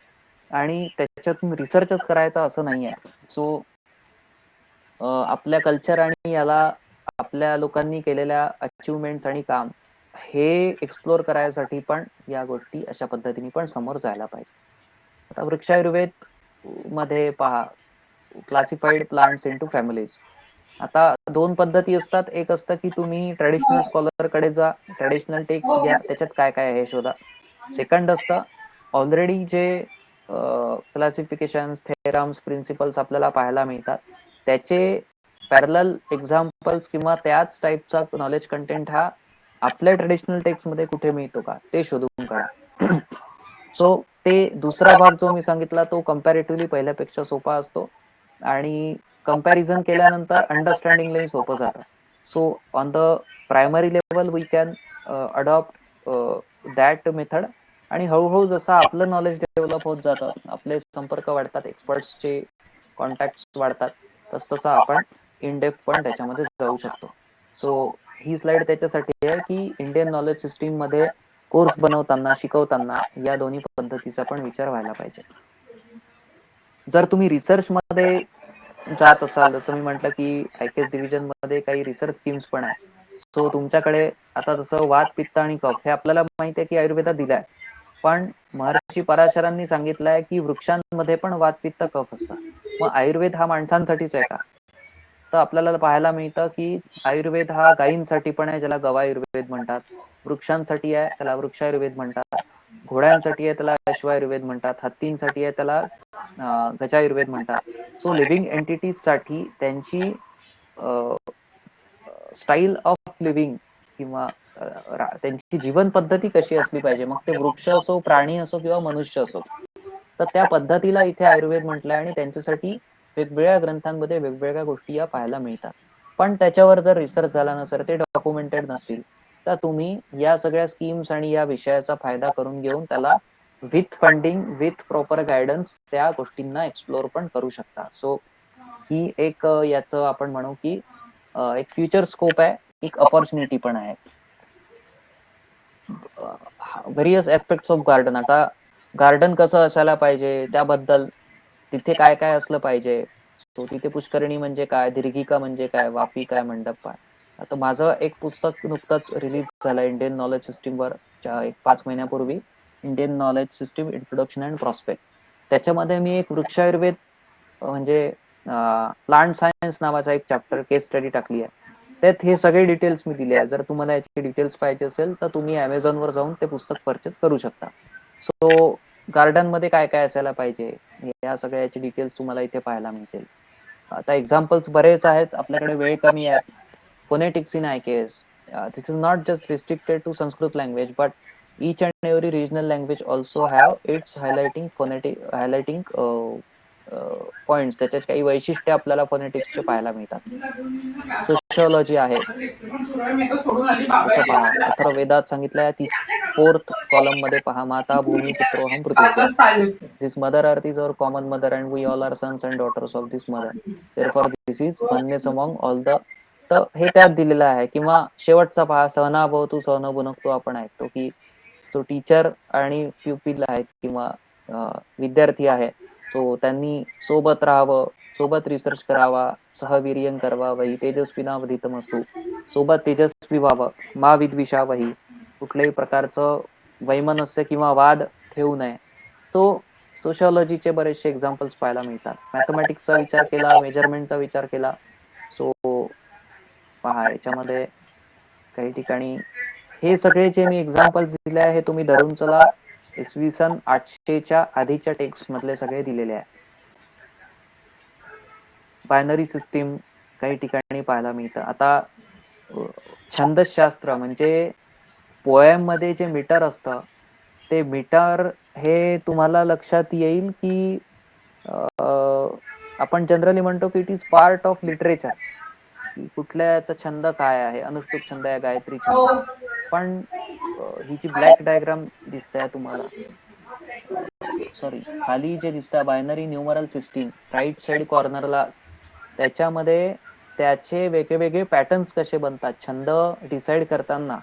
आणि त्याच्यातून रिसर्चच करायचा असं नाही आहे. सो आपल्या कल्चर आणि याला आपल्या लोकांनी केलेल्या अचिव्हमेंट्स आणि काम हे एक्सप्लोर करायसाठी पण या गोष्टी अशा पद्धतीने पण समोर जायला पाहिजे. आता वृक्षायुर्वेद मध्ये पहा, क्लासिफाईड प्लांट्स इंटू फॅमिलीज. आता दोन पद्धती असतात. एक असतं की तुम्ही ट्रेडिशनल स्कॉलर कडे जा, ट्रेडिशनल टेक्स्ट घ्या, त्याच्यात काय काय आहे शोधा. सेकंड असतं ऑलरेडी जे क्लासिफिकेशन, थेरम्स, प्रिन्सिपल्स आपल्याला पाहायला मिळतात, त्याचे पॅरलल एक्झाम्पल्स किंवा त्याच टाईपचा नॉलेज कंटेंट हा आपल्या ट्रेडिशनल टेक्स्ट मध्ये कुठे मिळतो का ते शोधून काढा. सो ते दुसरा भाग जो मी सांगितला तो कम्पॅरेटिव्हली पहिल्यापेक्षा सोपा असतो आणि कंपॅरिझन केल्यानंतर अंडरस्टँडिंगलाही सोपं जातं. So on the primary level we can adopt that method आणि हळूहळू जसं आपलं नॉलेज डेव्हलप होत जातं, आपले संपर्क वाढतात, एक्सपर्ट्सचे कॉन्टॅक्ट वाढतात, तसं आपण इन डेप्थ पण त्याच्यामध्ये जाऊ शकतो. सो ही स्लाइड त्याच्यासाठी आहे की इंडियन नॉलेज सिस्टीम मध्ये कोर्स बनवताना, शिकवताना या दोन्ही पद्धतीचा पण विचार व्हायला पाहिजे. जर तुम्ही रिसर्च मध्ये जात असाल, जसं मी म्हटलं की आयकेएस डिव्हिजन मध्ये काही रिसर्च स्कीम्स पण आहे. सो तुमच्याकडे आता जसं वात, पित्त आणि कफ हे आपल्याला माहिती आहे की आयुर्वेदात दिलाय, पण महर्षी पराशरांनी सांगितलंय की वृक्षांमध्ये पण वात, पित्त, कफ असतं. मग आयुर्वेद हा माणसांसाठीच आहे का? तर आपल्याला पाहायला मिळतं की आयुर्वेद हा गायींसाठी पण आहे, ज्याला गवायुर्वेद म्हणतात. वृक्षांसाठी आहे, त्याला वृक्षायुर्वेद म्हणतात. घोड्यांसाठी आहे, त्याला अश्वायुर्वेद म्हणतात. हत्तींसाठी आहे, त्याला गजायुर्वेद म्हणतात. सो लिव्हिंग एंटिटीज साठी त्यांची स्टाईल ऑफ लिव्हिंग किंवा त्यांची जीवन पद्धती कशी असली पाहिजे, मग ते वृक्ष असो, प्राणी असो किंवा मनुष्य असो, तर त्या पद्धतीला इथे आयुर्वेद म्हटलंय आणि त्यांच्यासाठी वेगवेगळ्या ग्रंथांमध्ये वेगवेगळ्या गोष्टी या पाहायला मिळतात. पण त्याच्यावर जर रिसर्च झाला नसेल, ते डॉक्युमेंटेड नसतील, तर तुम्ही या सगळ्या स्कीम्स आणि या विषयाचा फायदा करून घेऊन त्याला with funding, with proper guidance त्या गोष्टींना एक्सप्लोर पण करू शकता. सो ही एक याचं आपण म्हणू की एक फ्युचर स्कोप आहे, एक अपॉर्च्युनिटी पण आहे. Various aspects of garden. आता गार्डन कसं असायला पाहिजे त्याबद्दल, तिथे काय काय असलं पाहिजे, तो तिथे पुष्करणी म्हणजे काय, दीर्घिका म्हणजे काय, वाफी काय, मंडप काय. आता माझं एक पुस्तक नुकतंच रिलीज झालं इंडियन नॉलेज सिस्टीमवर, एक 5 महिन्यापूर्वी, Indian knowledge system introduction and prospect. त्याच्यामध्ये मी एक वृक्षायुर्वेद म्हणजे प्लांट सायन्स नावाचा एक चॅप्टर केस स्टडी टाकली आहे. त्यात हे सगळे डिटेल्स मी दिले आहे. जर तुम्हाला याचे डिटेल्स पाहिजे असेल तर तुम्ही अमेझॉनवर जाऊन ते पुस्तक परचेस करू शकता. सो गार्डन मध्ये काय काय असायला पाहिजे, या सगळ्याचे डिटेल्स तुम्हाला इथे पाहायला मिळतील. आता एक्झाम्पल्स बरेच आहेत, आपल्याकडे वेळ कमी आहे. Phonetics in IKS. This is not just restricted to Sanskrit language, but each and every regional language also have its highlighting points. त्याच्यात काही वैशिष्ट्य आपल्याला फोनेटिक्सचे पाहायला मिळतात. सोशिओलॉजी आहे, जसं पहा अथर्ववेदात सांगितलंय, 4th कॉलम मध्ये पहा, माता भूमी पुत्रोहम पृथिव्या. This mother earth is our common mother and we all are sons and daughters of this mother. Therefore this is oneness among all the. तर हे त्यात दिलेलं आहे. किंवा शेवटचा पहा, सहना भवतु सहना भुनक्तु. आपण ऐकतो की जो टीचर आणि प्युपिल आहेत किंवा विद्यार्थी आहे, सो त्यांनी सोबत राहावं, सोबत रिसर्च करावा, सहवीर्यं कर्वावही तेजस्विनावधीतमस्तु. सोबत तेजस्वी व्हावं, मा विद्विषावही. कुठल्याही प्रकारचं वैमनस्य किंवा वाद ठेवू नये. सो सोशिओलॉजीचे बरेचसे एक्झाम्पल्स पाहायला मिळतात. मॅथमॅटिक्सचा विचार केला, मेजरमेंटचा विचार केला, सो पहा याच्यामध्ये काही ठिकाणी हे सगळे जे मी एक्झाम्पल्स दिले आहे, हे तुम्ही धरून चला, इसवी सन 800च्या आधीच्या टेक्स्ट मधले सगळे दिलेले आहे. बायनरी सिस्टीम काही ठिकाणी पाहायला मिळतं. आता छंदशास्त्र म्हणजे पोएम मध्ये जे मीटर असतं, ते मीटर हे तुम्हाला लक्षात येईल की आपण जनरली म्हणतो की it is part of literature, की कुठल्याचा छंद काय आहे, अनुष्टुप छंद आहे, गायत्री छंद. पण ही जी ब्लॅक डायग्राम दिसते तुम्हाला, सॉरी खाली जे दिसतं binary numeral system right side कॉर्नरला, त्याच्यामध्ये त्याचे वेगवेगळे पॅटर्न्स कसे बनतात छंद डिसाईड करताना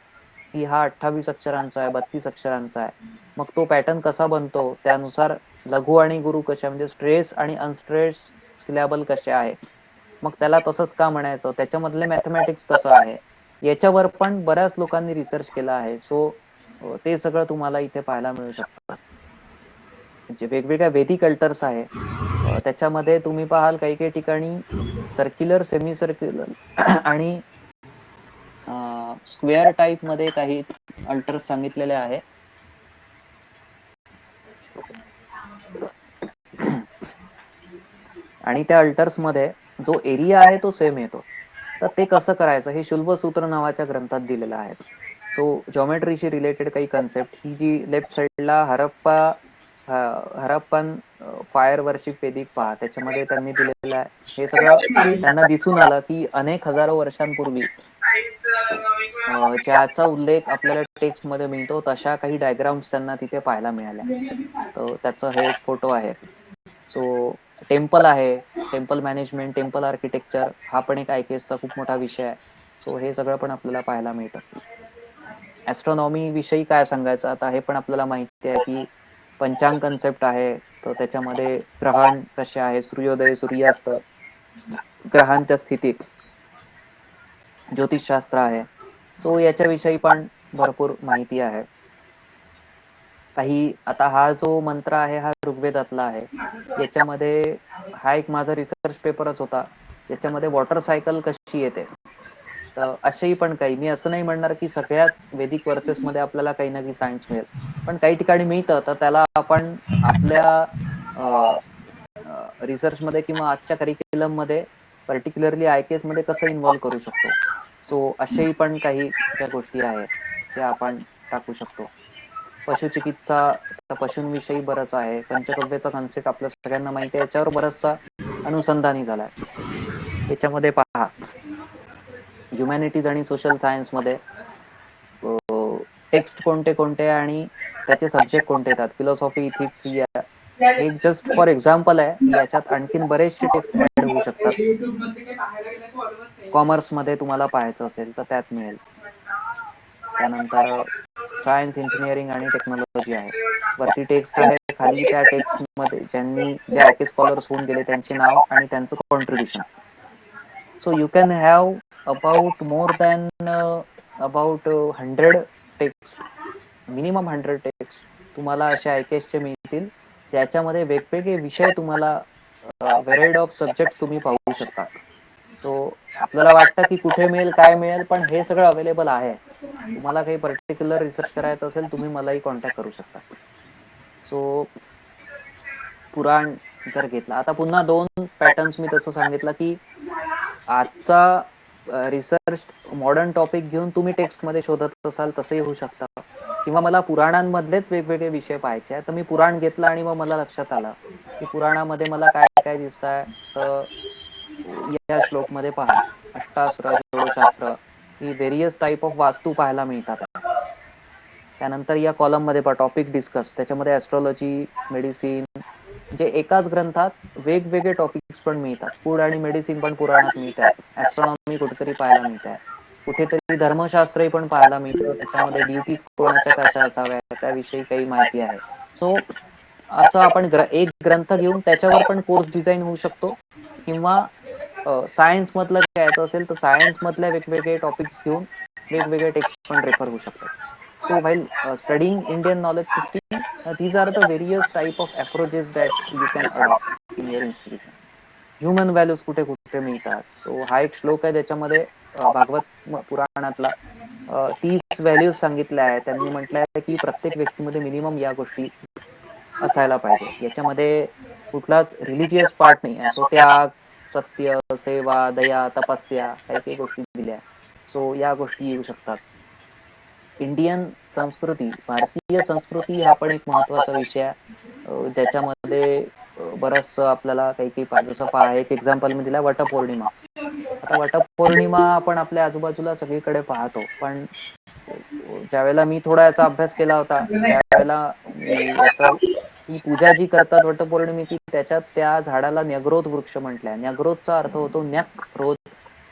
की हा 28 अक्षरांचा आहे 32 अक्षरांचा आहे, मग तो पॅटर्न कसा बनतो त्यानुसार लघु आणि गुरु कशा म्हणजे स्ट्रेस आणि अनस्ट्रेस सिलॅबल कसे आहे, मग त्याला तसंच का म्हणायचं, त्याच्यामधले मॅथमॅटिक्स कसं आहे, याच्यावर पण बऱ्याच लोकांनी रिसर्च केला आहे. सो ते सगळं तुम्हाला इथे पाहायला मिळू शकतं. म्हणजे वेगवेगळ्या वेदिक अल्टर्स आहे, त्याच्यामध्ये तुम्ही पाहाल काही काही ठिकाणी सर्क्युलर सेमी सर्क्युलर आणि स्क्वेअर टाईप मध्ये काही अल्टर्स सांगितलेले आहे. आणि त्या अल्टर्स मध्ये जो एरिया आहे तो सेम येतो. तर ते कसं करायचं हे शुल्बसूत्र नावाच्या ग्रंथात दिलेलं आहे. सो जॉमेट्रीशी रिलेटेड काही कन्सेप्ट ही जी लेफ्ट साइडला हरप्पन फायर वर्शिप वेदिक पहा, त्याच्यामध्ये त्यांनी दिलेलं आहे. हे सगळं त्यांना दिसून आलं की अनेक हजारो वर्षांपूर्वी ज्याचा उल्लेख आपल्याला टेक्स्ट मध्ये मिळतो तशा काही डायग्राम्स त्यांना तिथे पाहायला मिळाल्या. तर त्याचं हे एक फोटो आहे. सो टेम्पल आहे, टेम्पल मॅनेजमेंट, टेम्पल आर्किटेक्चर हा पण एक IKS चा खूप मोठा विषय आहे. सो हे सगळं पण आपल्याला पाहायला मिळतं. ऍस्ट्रॉनॉमी विषयी काय सांगायचं आता, हे पण आपल्याला माहिती आहे की पंचांग कन्सेप्ट आहे. तर त्याच्यामध्ये ग्रहण कसे आहे, सूर्योदय सूर्यास्त, ग्रहांच्या स्थितीत ज्योतिषशास्त्र आहे. सो याच्याविषयी पण भरपूर माहिती आहे. काही आता हा जो मंत्र आहे हा ऋग्वेदातला आहे. याच्यामध्ये हा एक माझा रिसर्च पेपरच होता. याच्यामध्ये वॉटर सायकल कशी येते, तर असेही पण काही, मी असं नाही म्हणणार की सगळ्याच वेदिक वर्सेस मध्ये आपल्याला काही ना काही सायन्स मिळेल, पण काही ठिकाणी मिळतं तर त्याला आपण आपल्या रिसर्च मध्ये किंवा आजच्या करिक्युलम मध्ये पर्टिक्युलरली IKS मध्ये कसं इन्व्हॉल्व्ह करू शकतो. सो असेही पण काही ज्या गोष्टी आहेत त्या आपण टाकू शकतो. पशुचिकित्सा, पशूंविषयी बरंच आहे. पंचगव्याचा कन्सेप्ट आपल्या सगळ्यांना माहिती आहे, याच्यावर बराचसा अनुसंधानी झालाय. याच्यामध्ये पहा ह्युमॅनिटीज आणि सोशल सायन्स मध्ये टेक्स्ट कोणते कोणते आणि त्याचे सब्जेक्ट कोणते येतात, फिलॉसॉफी, इथिक्स, हे जस्ट फॉर एक्झाम्पल आहे. याच्यात आणखीन बरेचसे टेक्स्ट ऍड होऊ शकतात. कॉमर्स मध्ये तुम्हाला पाहायचं असेल तर त्यात मिळेल. त्यानंतर सायन्स, इंजिनिअरिंग आणि टेक्नॉलॉजी आहे. वरती टेक्स्ट आहे, खाली त्या टेक्स्ट मध्ये ज्यांनी जे IKS स्कॉलर्स होऊन गेले त्यांचे नाव आणि त्यांचं contribution. So you can have about more than about 100 text, minimum 100 text तुम्हाला असे IKS चे मिळतील, ज्याच्यामध्ये वेगवेगळे विषय तुम्हाला व्हेराइड ऑफ सब्जेक्ट तुम्ही पाहू शकता. सो आपल्याला वाटतं की कुठे मिळेल काय मिळेल, पण हे सगळं अवेलेबल आहे. तुम्हाला काही पर्टिक्युलर रिसर्च करायचं असेल तुम्ही मलाही कॉन्टॅक्ट करू शकता. सो पुराण जर घेतला, आता पुन्हा 2 पॅटर्न्स मी तसं सांगितलं की आजचा रिसर्च मॉडर्न टॉपिक घेऊन तुम्ही टेक्स्ट मध्ये शोधत असाल तसंही होऊ शकतं, किंवा मला पुराणांमधलेच वेगवेगळे विषय पाहायचे आहेत तर मी पुराण घेतलं आणि मग मला लक्षात आलं की पुराणामध्ये मला काय काय दिसत आहे. तर या श्लोक मध्ये पहा अष्टास्त्र, षोडशास्त्र, ही व्हेरियस टाईप ऑफ वास्तू पाहायला मिळतात. त्यानंतर या कॉलम मध्ये पहा टॉपिक डिस्कस, त्याच्यामध्ये ऍस्ट्रॉलॉजी, मेडिसिन, म्हणजे एकाच ग्रंथात वेगवेगळे टॉपिक्स पण मिळतात. फूड आणि मेडिसिन पण पुराणात मिळत आहे, ऍस्ट्रॉनॉमी कुठेतरी पाहायला मिळत आहे, कुठेतरी धर्मशास्त्रही पण पाहायला मिळतं. त्याच्यामध्ये ड्युटीज कोणाच्या कशा असाव्या त्याविषयी काही माहिती आहे. सो असं आपण एक ग्रंथ घेऊन त्याच्यावर पण कोर्स डिझाईन होऊ शकतो, किंवा सायन्स मधलं घ्यायचं असेल तर सायन्स मधल्या वेगवेगळे टॉपिक्स घेऊन वेगवेगळे टेक्स्ट पण रेफर होऊ शकतात. So while studying Indian knowledge system, these are the various type of approaches that you can adopt in your institution. Human values कुठे कुठे मिळतात. सो हा एक श्लोक आहे ज्याच्यामध्ये भागवत पुराणातला 30 व्हॅल्यूज सांगितल्या आहेत. त्यांनी म्हटलंय की प्रत्येक व्यक्तीमध्ये मिनिमम या गोष्टी असायला पाहिजे. याच्यामध्ये कुठलाच रिलिजियस पार्ट नाही आहे. सो त्याग, सत्य, सेवा, दया, तपस्या, काही काही गोष्टी दिल्या. सो या गोष्टी येऊ शकतात. इंडियन संस्कृती, भारतीय संस्कृती हा पण एक महत्वाचा विषय आहे, ज्याच्यामध्ये बरंच आपल्याला काही काही जसं पहा एक एक्झाम्पल मी दिला वटपौर्णिमा. आता वटपौर्णिमा आपण आपल्या आजूबाजूला सगळीकडे पाहतो, पण ज्यावेळेला मी थोडा याचा अभ्यास केला होता त्यावेळेला मी याचं ही पूजा जी करतात वटपौर्णिमेची त्याच्यात त्या झाडाला न्यग्रोध वृक्ष म्हटलंय. न्यग्रोधचा अर्थ होतो न्यक रोध,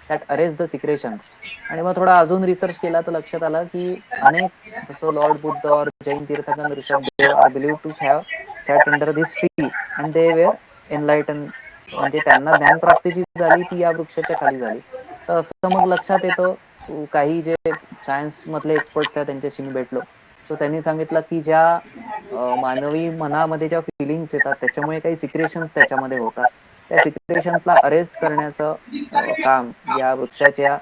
दॅट अरेज द सिक्रेशन्स. आणि मग थोडा अजून रिसर्च केला तर लक्षात आलं की अनेक जसं लॉर्ड बुद्ध और Jain tirthankar Rishabhdev are believed to have sat under this tree and they were enlighten, म्हणजे त्यांना ज्ञानप्राप्ती जी झाली ती या वृक्षाच्या खाली झाली. तर असं मग लक्षात येतं, काही जे सायन्स मधले एक्सपर्ट्स आहेत त्यांच्याशी मी भेटलो, सो त्यांनी सांगितलं की ज्या मानवी मनामध्ये ज्या फिलिंग्स येतात त्याच्यामुळे काही सिक्रेशन्स त्याच्यामध्ये होतात, त्या सिक्रेशन्सला अरेस्ट करण्याचं काम या वृक्षाच्या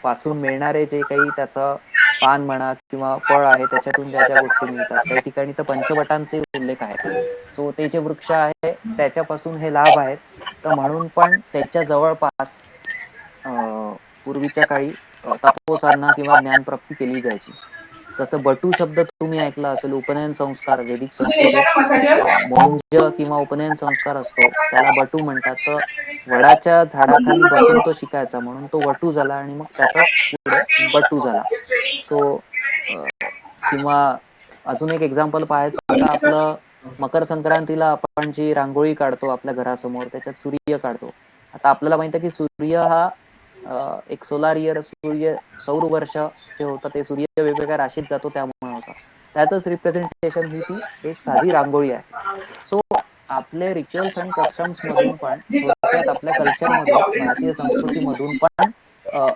पासून मिळणारे जे काही त्याचं पान म्हणा किंवा फळ आहे त्याच्यातून ज्या ज्या गोष्टी मिळतात, काही ठिकाणी तर पंचवटांचे उल्लेख आहेत. सो ते जे वृक्ष आहे त्याच्यापासून हे लाभ आहेत. तर म्हणून पण त्याच्या जवळपास पूर्वीच्या काळी तपोसाधना किंवा ज्ञानप्राप्ती केली जायची. जसं बटू शब्द तुम्ही ऐकला असेल, उपनयन संस्कार वेदिक संस्कृतीत मोंज किंवा उपनयन संस्कार असतो त्याला बटू म्हणतात. तर वडाच्या झाडाखाली बसून तो शिकायचा म्हणून तो वटू झाला आणि मग त्याचाच पुढे बटू झाला. सो किंवा अजून एक एक्झाम्पल पाहायचं तर आपलं मकर संक्रांतीला आपण जी रांगोळी काढतो आपल्या घरासमोर त्याच्यात सूर्य काढतो. आता आपल्याला माहिती आहे की सूर्य हा एक सोलार इयर, सूर्य सौर वर्ष जे होतं ते सूर्य वेगवेगळ्या राशीत जातो त्यामुळे होतं. त्याचंच रिप्रेझेंटेशन ही ती एक साधी रांगोळी आहे. सो आपले रिच्युअल्स आणि कस्टम्स मधून पण, थोडक्यात आपल्या कल्चरमधून, भारतीय संस्कृतीमधून पण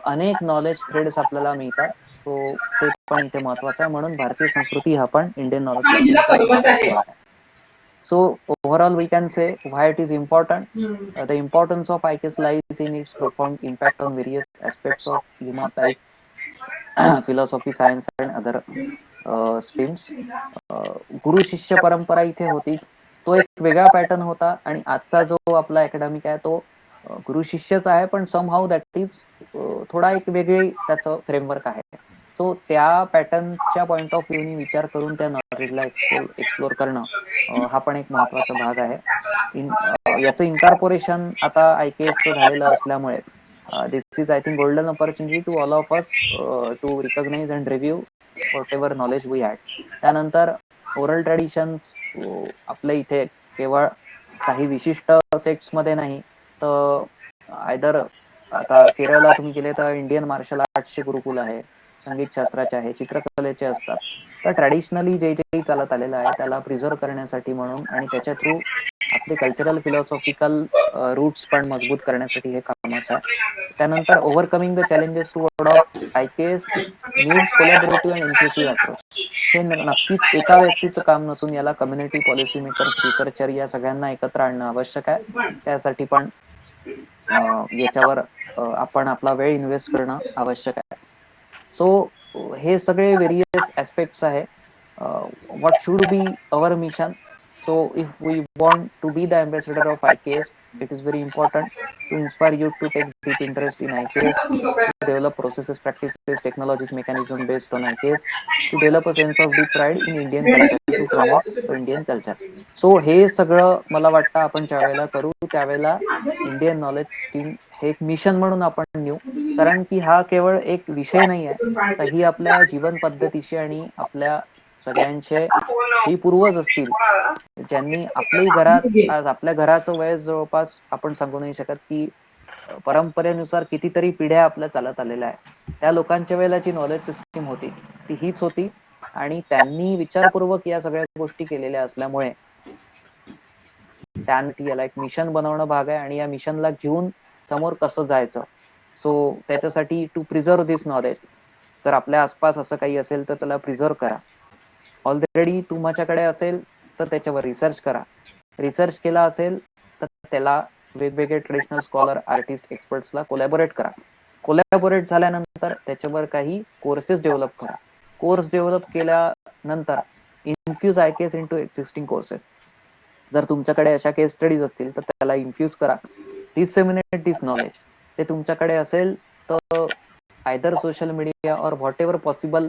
अनेक नॉलेज थ्रेड्स आपल्याला मिळतात. सो ते पण इथे महत्वाचं आहे. म्हणून भारतीय संस्कृती हा पण इंडियन नॉलेज सिस्टीमचा एक महत्वाचा भाग आहे. So overall we can say why it is important. The importance of IKS lies in its profound impact on various aspects of human life, philosophy, science and other streams. गुरु शिष्य परंपरा इथे होती, तो एक वेगळा पॅटर्न होता. आणि आजचा जो आपला अकॅडमिक आहे तो गुरु शिष्यच आहे, पण समहाऊ दॅट इज थोडा एक वेगळी त्याचं फ्रेमवर्क आहे. सो त्या पॅटर्नच्या पॉइंट ऑफ व्ह्यूनी विचार करून त्या नॉलेजला एक्सप्लोर करणं हा पण एक महत्वाचा भाग आहे. याचं इन्कॉर्पोरेशन आता IKS झालेलं असल्यामुळे this is I think golden opportunity to all of us to recognise and review whatever knowledge we had. त्यानंतर ओरल ट्रॅडिशन्स आपल्या इथे केवळ काही विशिष्ट सेट्समध्ये नाही, तर आयदर आता केरळला तुम्ही गेले तर इंडियन मार्शल आर्ट्सचे गुरुकुल आहे, संगीत शास्त्राचे आहे, चित्रकलेचे असतात. तर ट्रॅडिशनली जे जे चालत आलेलं आहे त्याला प्रिझर्व करण्यासाठी म्हणून आणि त्याच्या थ्रू आपले कल्चरल फिलॉसॉफिकल रूट्स पण मजबूत करण्यासाठी हे कामाचं आहे. त्यानंतर overcoming the challenges to adopt IKS needs collaborative and inclusive approach. हे नक्कीच एका व्यक्तीचं काम नसून याला कम्युनिटी, पॉलिसी मेकर्स, रिसर्चर या सगळ्यांना एकत्र आणणं आवश्यक आहे. त्यासाठी पण याच्यावर आपण आपला वेळ इन्व्हेस्ट करणं आवश्यक आहे. सो हे सगळे व्हेरियस ऍस्पेक्ट्स आहे. What should be our mission. So if we want to be the ambassador of IKS, it is very important to inspire you to take deep interest in IKS, to develop processes, practices, technologies, mechanism based on IKS, to develop a sense of deep pride in Indian culture, to promote Indian culture. So हे सगळं मला वाटतं आपण ज्या वेळेला करू त्यावेळेला Indian knowledge system हे एक मिशन म्हणून आपण नेऊ. कारण की हा केवळ एक विषय नाही आहे, तर ही आपल्या जीवन पद्धतीशी आणि आपल्या सगळ्यांचे जे पूर्वज असतील ज्यांनी आपल्याही घरात, आज आपल्या घराचं वयस जवळपास आपण सांगू नाही शकत की परंपरेनुसार कितीतरी पिढ्या आपल्या चालत आलेल्या आहे, त्या लोकांच्या वेळेला जी नॉलेज सिस्टीम होती ती हीच होती. आणि त्यांनी विचारपूर्वक या सगळ्या गोष्टी केलेल्या असल्यामुळे त्यानंतर याला एक मिशन बनवणं भाग आहे आणि या मिशनला घेऊन समोर कसं जायचं. सो त्याच्यासाठी टू प्रिझर्व दिस नॉलेज, जर आपल्या आसपास असं काही असेल तर त्याला प्रिझर्व करा. ऑलरेडी तुमच्याकडे असेल तर त्याच्यावर रिसर्च करा. रिसर्च केला असेल तर त्याला वेगवेगळे ट्रेडिशनल स्कॉलर, आर्टिस्ट, एक्सपर्ट्सला कोलॅबोरेट करा. कोलॅबोरेट झाल्यानंतर त्याच्यावर काही कोर्सेस डेव्हलप करा. कोर्स डेव्हलप केल्यानंतर infuse IKS into existing courses. जर तुमच्याकडे अशा केस स्टडीज असतील तर त्याला इन्फ्यूज करा. डिसेमिनेट दिस नॉलेज. ते तुमच्याकडे असेल तर आयदर सोशल मीडिया और what ever possible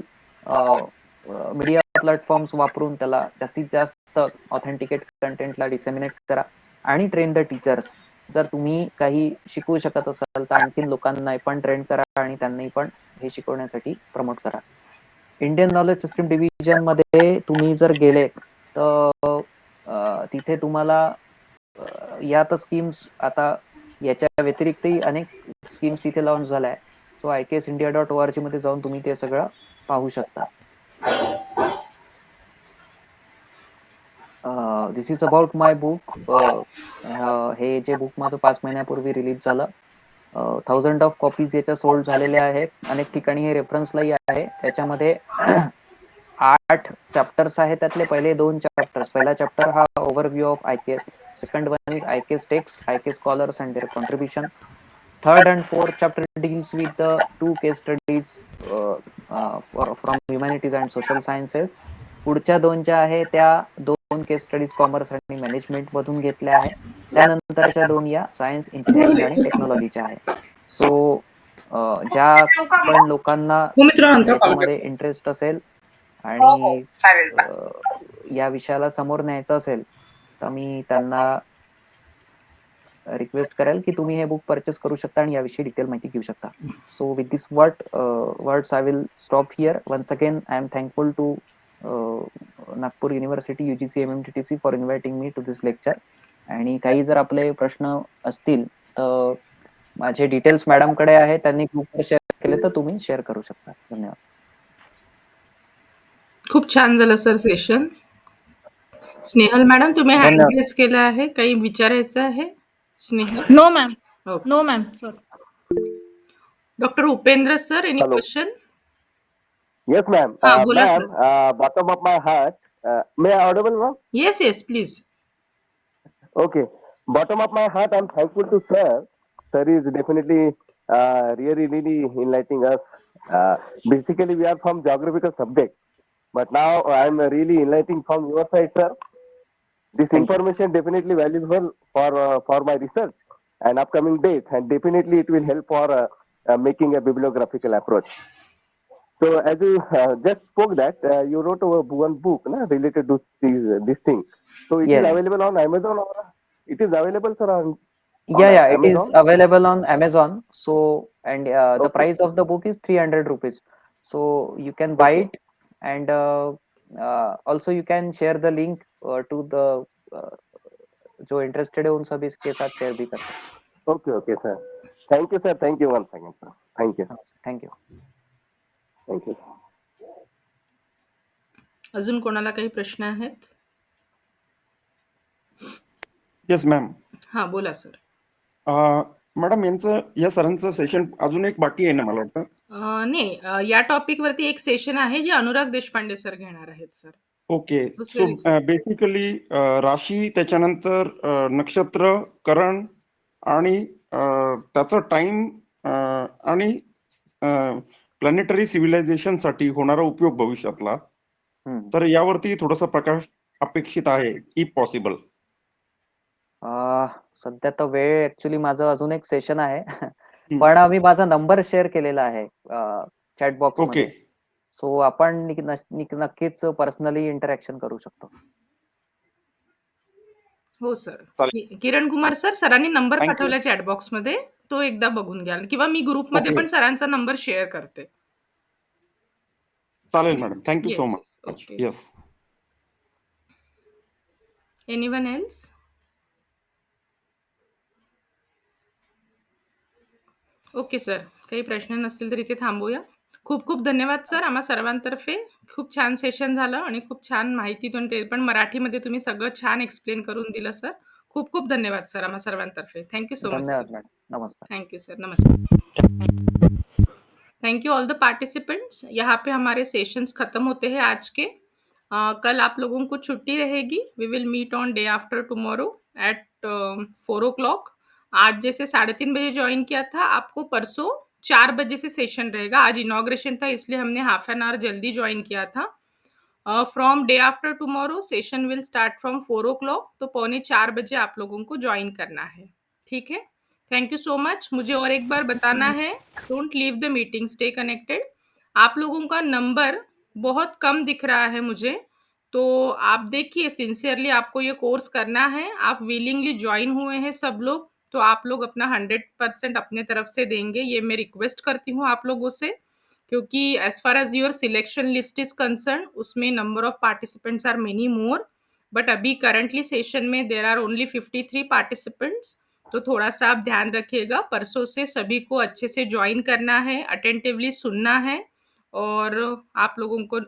media platforms वापरून त्याला जास्तीत जास्त ऑथेंटिकेट कंटेंटला डिसेमिनेट करा. आणि ट्रेन द टीचर्स. जर तुम्ही काही शिकवू शकत असाल तर आणखीन लोकांना पण ट्रेन करा आणि त्यांनाही पण हे शिकवण्यासाठी प्रमोट करा. इंडियन नॉलेज सिस्टीम डिव्हिजन मध्ये तुम्ही जर गेले तर तिथे तुम्हाला या तर स्कीम्स आता याच्या व्यतिरिक्तही अनेक स्कीम्स तिथे लॉन्च झाल्या आहे. सो IKSindia.org मध्ये जाऊन तुम्ही ते सगळं पाहू शकता. दिस इज अबाउट माय बुक. हे जे बुक माझं 5 महिन्यापूर्वी रिलीज झालं. 1000 ऑफ कॉपीज याच्या सोल्ड झालेल्या आहेत. अनेक ठिकाणी हे रेफरन्सलाही आहे. त्याच्यामध्ये 8 चॅप्टर्स आहेत. त्यातले पहिले 2 चॅप्टर्स. पहिला चॅप्टर हा overview of IKS. Second one is IKS text, IKS scholars and their contribution. Third and fourth chapter deals with the 2 case studies from humanities and social sciences. पुढच्या 2 ज्या आहे त्या 2 केस स्टडीज कॉमर्स आणि management मधून घेतल्या आहेत. त्यानंतरच्या 2 या सायन्स, इंजिनिअरिंग आणि टेक्नॉलॉजीच्या आहेत. सो ज्या पण लोकांना
हो मित्र, नंतर कॉल
याच्यामध्ये
करते.
इंटरेस्ट असेल
हो
आणि
चालेल.
या विषयाला समोर न्यायचं असेल तर मी त्यांना रिक्वेस्ट करेल की तुम्ही हे बुक परचेस करू शकता आणि याविषयी डिटेल माहिती घेऊ शकता. So with this words I will stop here. Once again I am thankful to Nagpur university UGC MMTTC for inviting me to this lecture. आणि काही जर आपले प्रश्न असतील तर माझे डिटेल्स मॅडमकडे आहे. त्यांनी ग्रुपवर शेअर केले तर तुम्ही शेअर करू शकता. धन्यवाद.
खूप छान झालं सर सेशन. स्नेहल मॅडम, तुम्ही हँड
धन्यवाद.
रेस केला आहे. काही विचारायचं आहे? Snehal.
No, ma'am.
Okay.
No, ma'am. Sorry.
Doctor Upendra sir, any
Hello.
Question?
Yes, ma'am.
हाँ, बोला
Ma'am,
sir.
bottom of my heart, may I audible, ma'am?
Yes please.
Okay. Bottom of my heart, I'm thankful to sir. Sir is definitely really enlightening us. Basically, we are from geographical subject, but now I'm really enlightening from your side, sir. This
Thank you.
information definitely valuable for my research and upcoming days, and definitely it will help for making a bibliographical approach. So as you just spoke that you wrote one book related to this thing. So it is
Yeah.
available on Amazon, or it is available, sir, on
Yeah, it is
Amazon?
available on Amazon. So, and the
Okay.
price of the book is 300 rupees. So you can buy
Okay.
it, and also you can share the link to the जो interested है उन सभी के साथ share भी कर सकते
Okay, sir. Thank you, sir. Thank you once again, sir. Thank you.
हैं. Thank you.
Thank you.
अजून कोणाला काही प्रश्न आहेत?
Yes ma'am.
हा, बोला सर.
मॅडम यांचं या सरांचं सेशन अजून एक बाकी आहे ना मला वाटतं.
नाही, या टॉपिक वरती एक सेशन आहे जे अनुराग देशपांडे सर घेणार आहेत सर.
ओके.
दुसरे
सो
research.
बेसिकली राशी, त्याच्यानंतर नक्षत्र, करण आणि त्याचा टाइम आणि प्लॅनेटरी सिव्हिलायझेशनसाठी होणारा उपयोग भविष्यातला,
हम्म.
तर यावरती थोडासा प्रकाश अपेक्षित आहे इफ पॉसिबल.
सध्या तर वेळ ऍक्च्युली माझं अजून एक सेशन आहे पण मी माझा नंबर शेअर केलेला आहे चॅट बॉक्स
ओके.
मध्ये. सो आपण नक्कीच पर्सनली इंटरॅक्शन करू शकतो.
हो सर.
चालेल.
किरण कुमार सर, सरांनी नंबर
Thank you.
पाठवला चॅट बॉक्स मध्ये, तो एकदा बघून घ्या किंवा मी ग्रुपमध्ये
Okay.
पण सरांचा नंबर शेअर करते.
चालेल madam. Thank you so
Yes,
much.
yes. Okay.
Yes.
Anyone else? Okay sir, काही प्रश्न नसतील तर इथे थांबूया. खूप खूप धन्यवाद सर, आम्हा सर्वांतर्फे. खूप छान सेशन झालं आणि खूप छान माहिती ते पण मराठीमध्ये तुम्ही सगळं छान एक्सप्लेन करून दिलं सर. खूप खूप धन्यवाद सर आम्हा सर्वांतर्फे. Thank you so much sir.
धन्यवाद मॅडम. नमस्कार.
Thank you sir. नमस्कार. Thank you all the participants. यहाँ पे हमारे सेशंस खत्म होते हैं आज के. कल आप लोगों को छुट्टी रहेगी. We will meet on day after tomorrow at 4 o'clock. आज जैसे 3:30 बजे ज्वाइन किया था, आपको परसों 4 बजे से सेशन रहेगा. आज इनॉग्रेशन था इसलिए हमने हाफ एन आवर जल्दी ज्वाइन किया था. From day after tomorrow session will start from 4 o'clock. तो 3:45 बजे आप लोगों को ज्वाइन करना है. ठीक है. Thank you so much. मुझे और एक बार बताना है, don't leave the meeting, stay connected. आप लोगों का नंबर बहुत कम दिख रहा है मुझे, तो आप देखिए सिंसियरली आपको ये कोर्स करना है. आप विलिंगली ज्वाइन हुए हैं सब लोग, तो आप लोग अपना 100% अपने तरफ से देंगे, ये मैं रिक्वेस्ट करती हूँ आप लोगों से, क्योंकि as far as your selection list is concern उसमें number of participants are many more but अभी करंटली सेशन में देर आर ओनली 53 पार्टिसिपेंट्स, तो थोड़ा सा आप ध्यान रखिएगा। परसों से सभी को अच्छे से ज्वाइन करना है, अटेंटिवली सुनना है, और आप लोगों को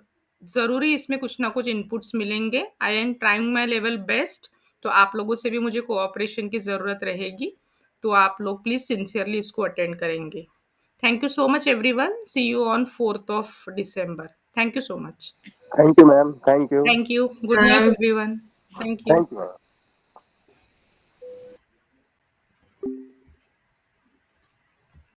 ज़रूरी इसमें कुछ ना कुछ इनपुट्स मिलेंगे। I am trying my level best, तो आप लोगों से भी मुझे कोऑपरेशन की ज़रूरत रहेगी, तो आप लोग प्लीज़ सिंसियरली इसको अटेंड करेंगे। Thank you so much everyone, see you on 4th of December. Thank you so much.
Thank you, ma'am. Thank you.
Thank you. Good night
Um,
everyone. Thank you.
Thank you.